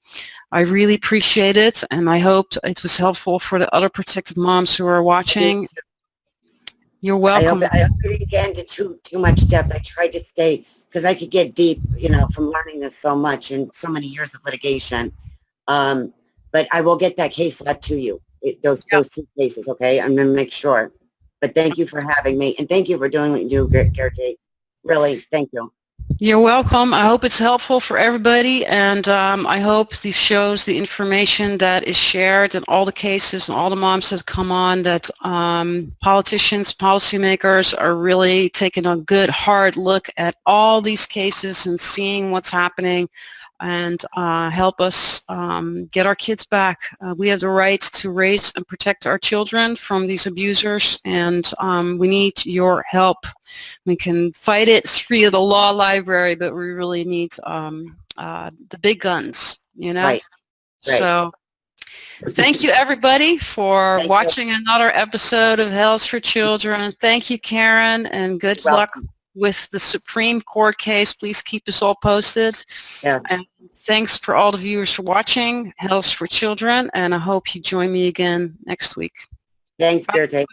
A: I really appreciate it, and I hope it was helpful for the other protective moms who are watching. You're welcome.
B: I hope I didn't get into too much depth. I tried to stay, because I could get deep, from learning this so much and so many years of litigation. But I will get that case out to you, those two cases, okay? I'm going to make sure. But thank you for having me, and thank you for doing what you do, Geerte. Really, thank you.
A: You're welcome. I hope it's helpful for everybody, and I hope this shows the information that is shared and all the cases and all the moms that come on, that politicians, policymakers are really taking a good hard look at all these cases and seeing what's happening, and help us get our kids back. We have the right to raise and protect our children from these abusers, and we need your help. We can fight it through the law library, but we really need the big guns,
B: Right.
A: So thank you, everybody, for watching another episode of Hell's for Children. Thank you, Karen, and good luck with the Supreme Court case. Please keep us all posted.
B: Yeah.
A: And thanks for all the viewers for watching Hell's for Children, and I hope you join me again next week.
B: Thanks, Geerte.